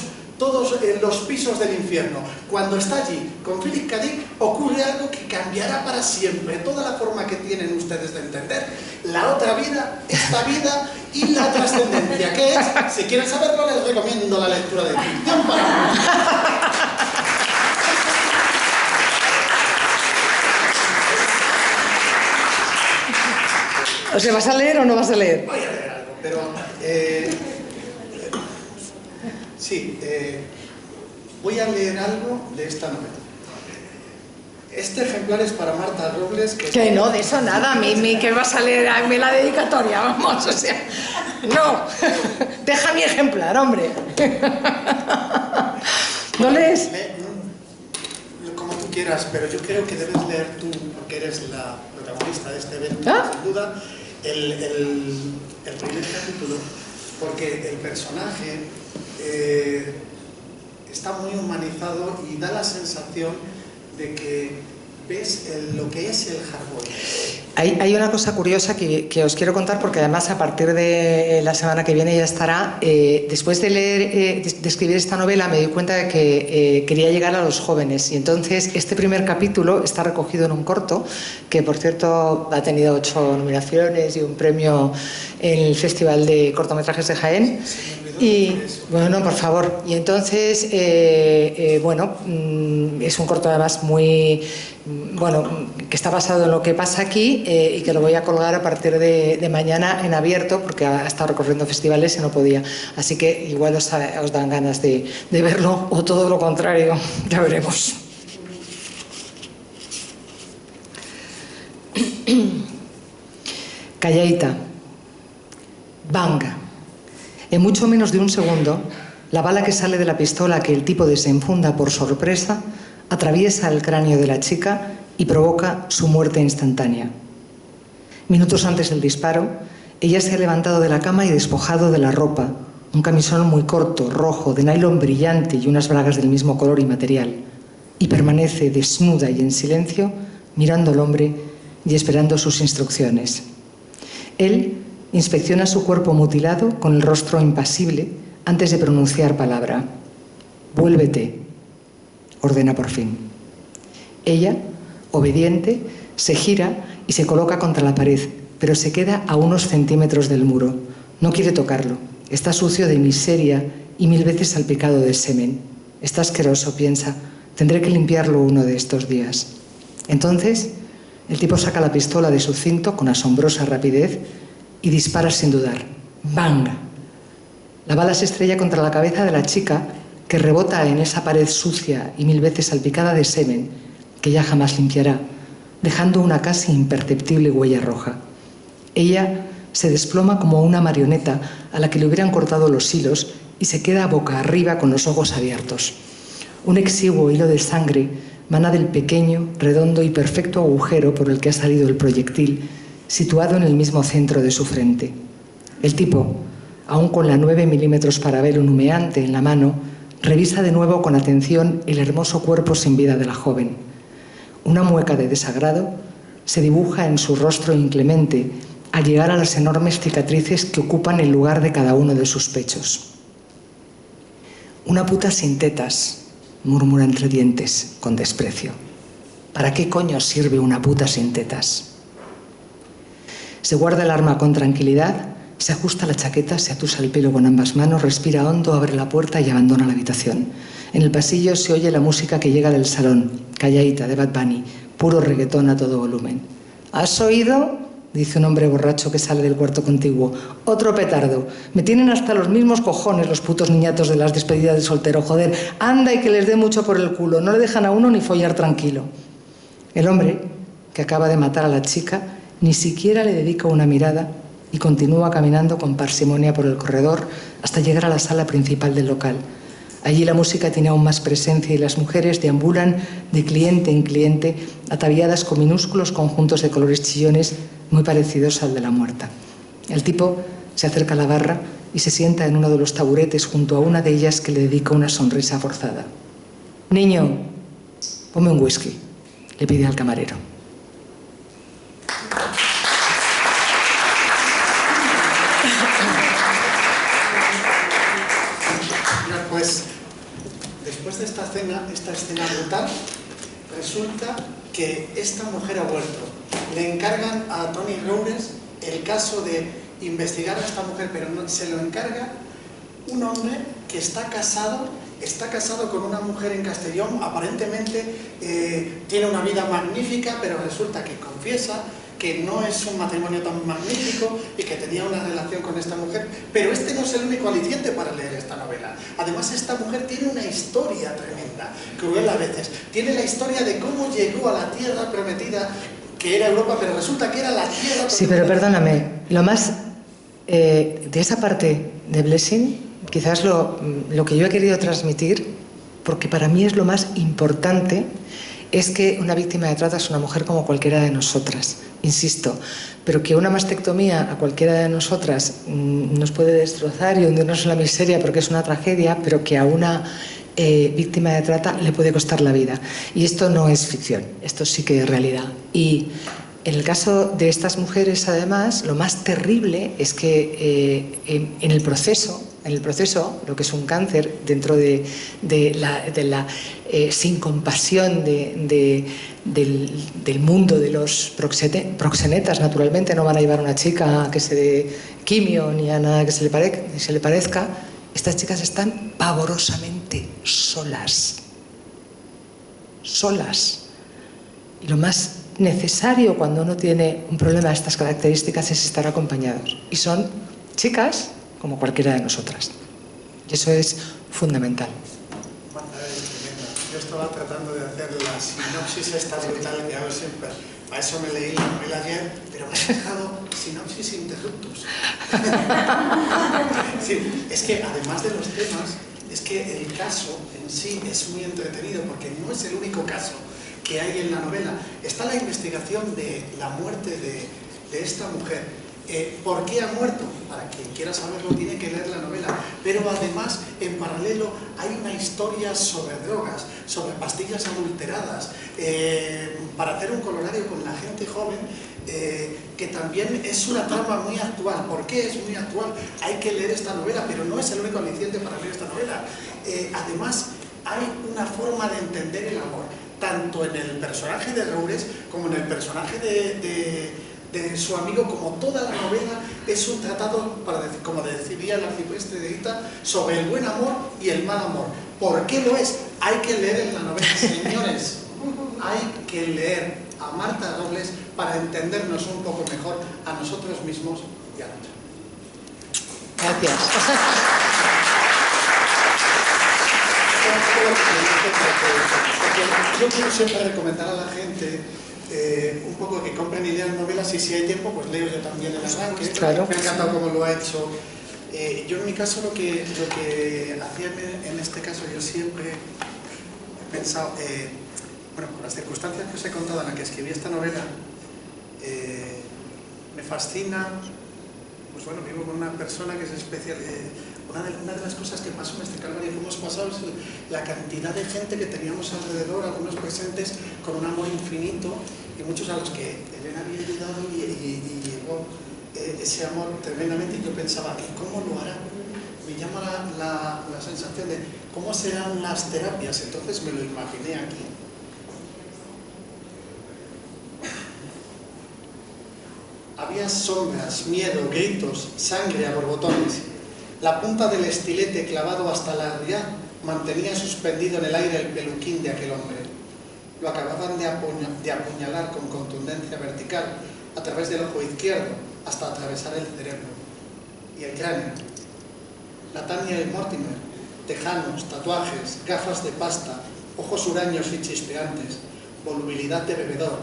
los pisos del infierno. Cuando está allí con Philip K. Dick ocurre algo que cambiará para siempre toda la forma que tienen ustedes de entender la otra vida, esta vida y la trascendencia. ¿Qué es? Si quieren saberlo, les recomiendo la lectura de Ficción para... O sea, ¿vas a leer o no vas a leer? Voy a leer algo, pero... sí, voy a leer algo de esta novela. Este ejemplar es para Marta Robles... Que no, de eso nada, Mimi, que vas a leer a mí la dedicatoria, vamos, o sea... No, deja mi ejemplar, hombre. ¿No lees? Como tú quieras, pero yo creo que debes leer tú, porque eres la protagonista de este evento, sin duda, el primer capítulo, porque el personaje está muy humanizado y da la sensación de que ves lo que es el hardboiled. Hay una cosa curiosa que os quiero contar, porque además a partir de la semana que viene ya estará. Después de leer, de escribir esta novela, me di cuenta de que quería llegar a los jóvenes, y entonces este primer capítulo está recogido en un corto que, por cierto, ha tenido 8 nominaciones y un premio en el Festival de Cortometrajes de Jaén. Y bueno, por favor. Y entonces, bueno, es un corto además muy... bueno, que está basado en lo que pasa aquí, y que lo voy a colgar a partir de mañana en abierto, porque ha estado recorriendo festivales y no podía. Así que igual os dan ganas de verlo, o todo lo contrario, ya veremos. Calladita. Bang. En mucho menos de un segundo, la bala que sale de la pistola que el tipo desenfunda por sorpresa atraviesa el cráneo de la chica y provoca su muerte instantánea. Minutos antes del disparo, ella se ha levantado de la cama y despojado de la ropa, un camisón muy corto, rojo, de nylon brillante y unas bragas del mismo color y material, y permanece desnuda y en silencio, mirando al hombre y esperando sus instrucciones. Él inspecciona su cuerpo mutilado con el rostro impasible antes de pronunciar palabra. «Vuélvete», ordena por fin. Ella, obediente, se gira y se coloca contra la pared, pero se queda a unos centímetros del muro. No quiere tocarlo. Está sucio de miseria y 1000 veces salpicado de semen. Está asqueroso, piensa. Tendré que limpiarlo uno de estos días. Entonces, el tipo saca la pistola de su cinto con asombrosa rapidez y dispara sin dudar. ¡Bang! La bala se estrella contra la cabeza de la chica, que rebota en esa pared sucia y 1000 veces salpicada de semen, que ya jamás limpiará, dejando una casi imperceptible huella roja. Ella se desploma como una marioneta a la que le hubieran cortado los hilos y se queda boca arriba con los ojos abiertos. Un exiguo hilo de sangre mana del pequeño, redondo y perfecto agujero por el que ha salido el proyectil, situado en el mismo centro de su frente. El tipo, aún con la 9 milímetros Parabellum humeante en la mano, revisa de nuevo con atención el hermoso cuerpo sin vida de la joven. Una mueca de desagrado se dibuja en su rostro inclemente al llegar a las enormes cicatrices que ocupan el lugar de cada uno de sus pechos. «Una puta sin tetas», murmura entre dientes, con desprecio. «¿Para qué coño sirve una puta sin tetas?». Se guarda el arma con tranquilidad, se ajusta la chaqueta, se atusa el pelo con ambas manos, respira hondo, abre la puerta y abandona la habitación. En el pasillo se oye la música que llega del salón, calladita, de Bad Bunny, puro reggaetón a todo volumen. «¿Has oído?», dice un hombre borracho que sale del cuarto contiguo. «Otro petardo. Me tienen hasta los mismos cojones los putos niñatos de las despedidas de soltero, joder. Anda y que les dé mucho por el culo. No le dejan a uno ni follar tranquilo». El hombre, que acaba de matar a la chica, ni siquiera le dedica una mirada y continúa caminando con parsimonia por el corredor hasta llegar a la sala principal del local. Allí la música tiene aún más presencia y las mujeres deambulan de cliente en cliente, ataviadas con minúsculos conjuntos de colores chillones muy parecidos al de la muerta. El tipo se acerca a la barra y se sienta en uno de los taburetes junto a una de ellas, que le dedica una sonrisa forzada. «Niño, ponme un whisky», le pide al camarero. Pues después de esta escena brutal, resulta que esta mujer ha vuelto. Le encargan a Tony Roures el caso de investigar a esta mujer, pero no, se lo encarga un hombre que está casado con una mujer en Castellón. Aparentemente tiene una vida magnífica, pero resulta que confiesa que no es un matrimonio tan magnífico y que tenía una relación con esta mujer, pero este no es el único aliciente para leer esta novela. Además, esta mujer tiene una historia tremenda, cruel a veces. Tiene la historia de cómo llegó a la tierra prometida, que era Europa, pero resulta que era la tierra prometida. Sí, pero perdóname, lo más de esa parte de Blessing, quizás lo que yo he querido transmitir, porque para mí es lo más importante, es que una víctima de trata es una mujer como cualquiera de nosotras, insisto, pero que una mastectomía a cualquiera de nosotras nos puede destrozar y hundirnos en la miseria porque es una tragedia, pero que a una víctima de trata le puede costar la vida. Y esto no es ficción, esto sí que es realidad. Y en el caso de estas mujeres, además, lo más terrible es que en el proceso, lo que es un cáncer, dentro de la sin compasión del mundo de los proxenetas, naturalmente no van a llevar a una chica a que se dé quimio ni a nada que se le parezca. Estas chicas están pavorosamente solas. Y lo más necesario cuando uno tiene un problema de estas características es estar acompañados. Y son chicas como cualquiera de nosotras. Y eso es fundamental. Yo estaba tratando de hacer la sinopsis esta brutal que hago siempre. Para eso me leí la novela ayer, pero me he dejado sinopsis interruptus. Sí, es que además de los temas, es que el caso en sí es muy entretenido, porque no es el único caso que hay en la novela. Está la investigación de la muerte de esta mujer. ¿Por qué ha muerto? Para quien quiera saberlo tiene que leer la novela. Pero además, en paralelo, hay una historia sobre drogas, sobre pastillas adulteradas, para hacer un colorario con la gente joven, que también es una trama muy actual. ¿Por qué es muy actual? Hay que leer esta novela, pero no es el único aliciente para leer esta novela. Además, hay una forma de entender el amor, tanto en el personaje de Roures como en el personaje de su amigo. Como toda la novela es un tratado, como decía el arcipreste de Ita, sobre el buen amor y el mal amor. ¿Por qué lo es? Hay que leer en la novela, señores. Hay que leer a Marta Robles para entendernos un poco mejor a nosotros mismos y a nosotros. Gracias. Yo quiero siempre recomendar a la gente un poco que compren y lean novelas, y si hay tiempo pues leo yo también el arranque. Claro. Me ha encantado cómo lo ha hecho Yo en mi caso lo que hacía en este caso, yo siempre he pensado, bueno, por las circunstancias que os he contado en las que escribí esta novela, me fascina, pues bueno, vivo con una persona que es especial. Una de las cosas que pasó en este calvario que hemos pasado es la cantidad de gente que teníamos alrededor, algunos presentes con un amor infinito y muchos a los que Elena había ayudado y llegó ese amor tremendamente, y yo pensaba, ¿y cómo lo hará? Me llama la sensación de cómo serán las terapias, entonces me lo imaginé aquí. Había sombras, miedo, gritos, sangre a borbotones. La punta del estilete clavado hasta la riad mantenía suspendido en el aire el peluquín de aquel hombre. Lo acababan de apuñalar con contundencia vertical a través del ojo izquierdo hasta atravesar el cerebro y el cráneo. Nathaniel Mortimer, tejanos, tatuajes, gafas de pasta, ojos huraños y chispeantes, volubilidad de bebedor,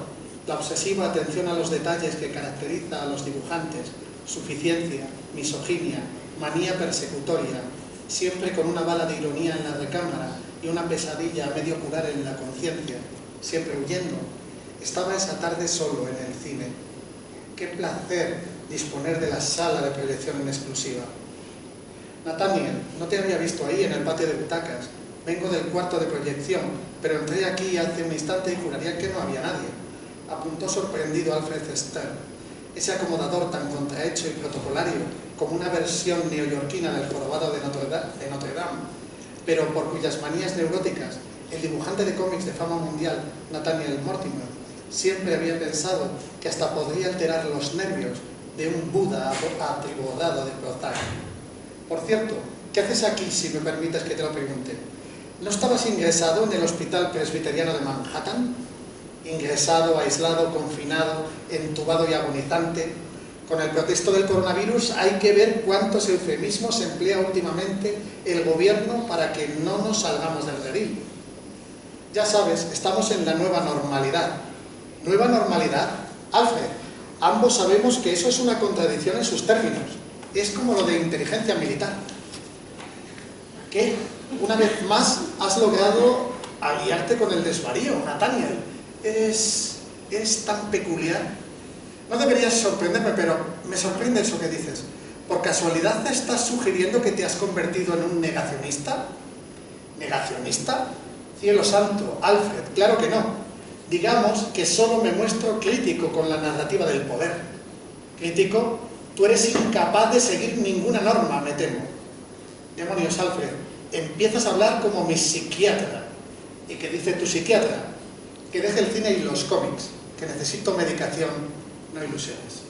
la obsesiva atención a los detalles que caracteriza a los dibujantes, suficiencia, misoginia, manía persecutoria, siempre con una bala de ironía en la recámara y una pesadilla a medio curar en la conciencia, siempre huyendo. Estaba esa tarde solo en el cine. Qué placer disponer de la sala de proyección en exclusiva. Nathaniel, no te había visto ahí en el patio de butacas. Vengo del cuarto de proyección, pero entré aquí hace un instante y juraría que no había nadie. Apuntó sorprendido Alfred Stern, ese acomodador tan contrahecho y protocolario como una versión neoyorquina del jorobado de Notre Dame, pero por cuyas manías neuróticas el dibujante de cómics de fama mundial, Nathaniel Mortimer, siempre había pensado que hasta podría alterar los nervios de un Buda atribulado de Prozac. Por cierto, ¿qué haces aquí, si me permites que te lo pregunte? ¿No estabas ingresado en el Hospital Presbiteriano de Manhattan? Ingresado, aislado, confinado, entubado y agonizante. Con el pretexto del coronavirus hay que ver cuántos eufemismos emplea últimamente el gobierno para que no nos salgamos del redil. Ya sabes, estamos en la nueva normalidad. ¿Nueva normalidad? Alfred, ambos sabemos que eso es una contradicción en sus términos. Es como lo de inteligencia militar. ¿Qué? Una vez más has logrado aliarte con el desvarío, Nathaniel. Eres tan peculiar. No deberías sorprenderme, pero me sorprende eso que dices. ¿Por casualidad te estás sugiriendo que te has convertido en un negacionista? ¿Negacionista? Cielo santo, Alfred, claro que no. Digamos que solo me muestro crítico con la narrativa del poder. ¿Crítico? Tú eres incapaz de seguir ninguna norma, me temo. Demonios, Alfred, empiezas a hablar como mi psiquiatra. ¿Y qué dice tu psiquiatra? Que deje el cine y los cómics, que necesito medicación, no ilusiones.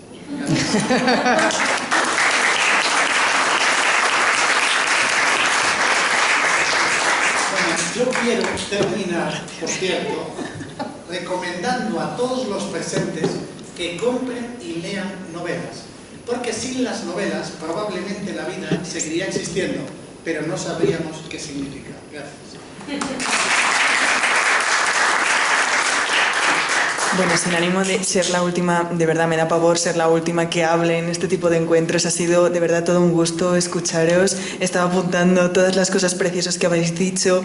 Bueno, yo quiero terminar, por cierto, recomendando a todos los presentes que compren y lean novelas, porque sin las novelas probablemente la vida seguiría existiendo, pero no sabríamos qué significa. Gracias. Bueno, sin ánimo de ser la última, de verdad me da pavor ser la última que hable en este tipo de encuentros. Ha sido de verdad todo un gusto escucharos. Estaba apuntando todas las cosas preciosas que habéis dicho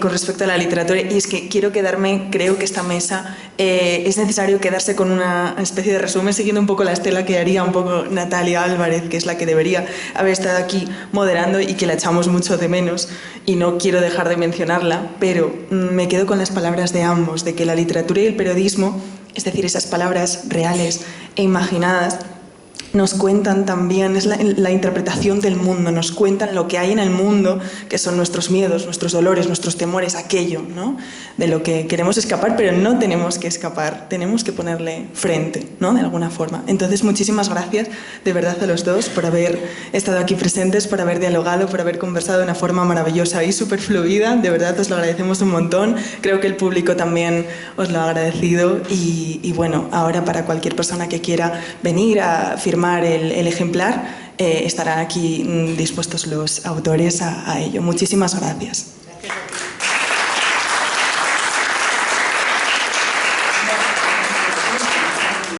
con respecto a la literatura, y es que quiero quedarme, creo que esta mesa es necesario quedarse con una especie de resumen siguiendo un poco la estela que haría un poco Natalia Álvarez, que es la que debería haber estado aquí moderando y que la echamos mucho de menos y no quiero dejar de mencionarla, pero me quedo con las palabras de ambos, de que la literatura y el periodismo, es decir, esas palabras reales e imaginadas, nos cuentan también, es la interpretación del mundo, nos cuentan lo que hay en el mundo, que son nuestros miedos, nuestros dolores, nuestros temores, aquello, ¿no?, de lo que queremos escapar, pero no tenemos que escapar, tenemos que ponerle frente, ¿no?, de alguna forma. Entonces, muchísimas gracias de verdad a los dos por haber estado aquí presentes, por haber dialogado, por haber conversado de una forma maravillosa y súper fluida. De verdad os lo agradecemos un montón. Creo que el público también os lo ha agradecido y bueno, ahora para cualquier persona que quiera venir a firmar el ejemplar, estarán aquí dispuestos los autores a ello. Muchísimas gracias.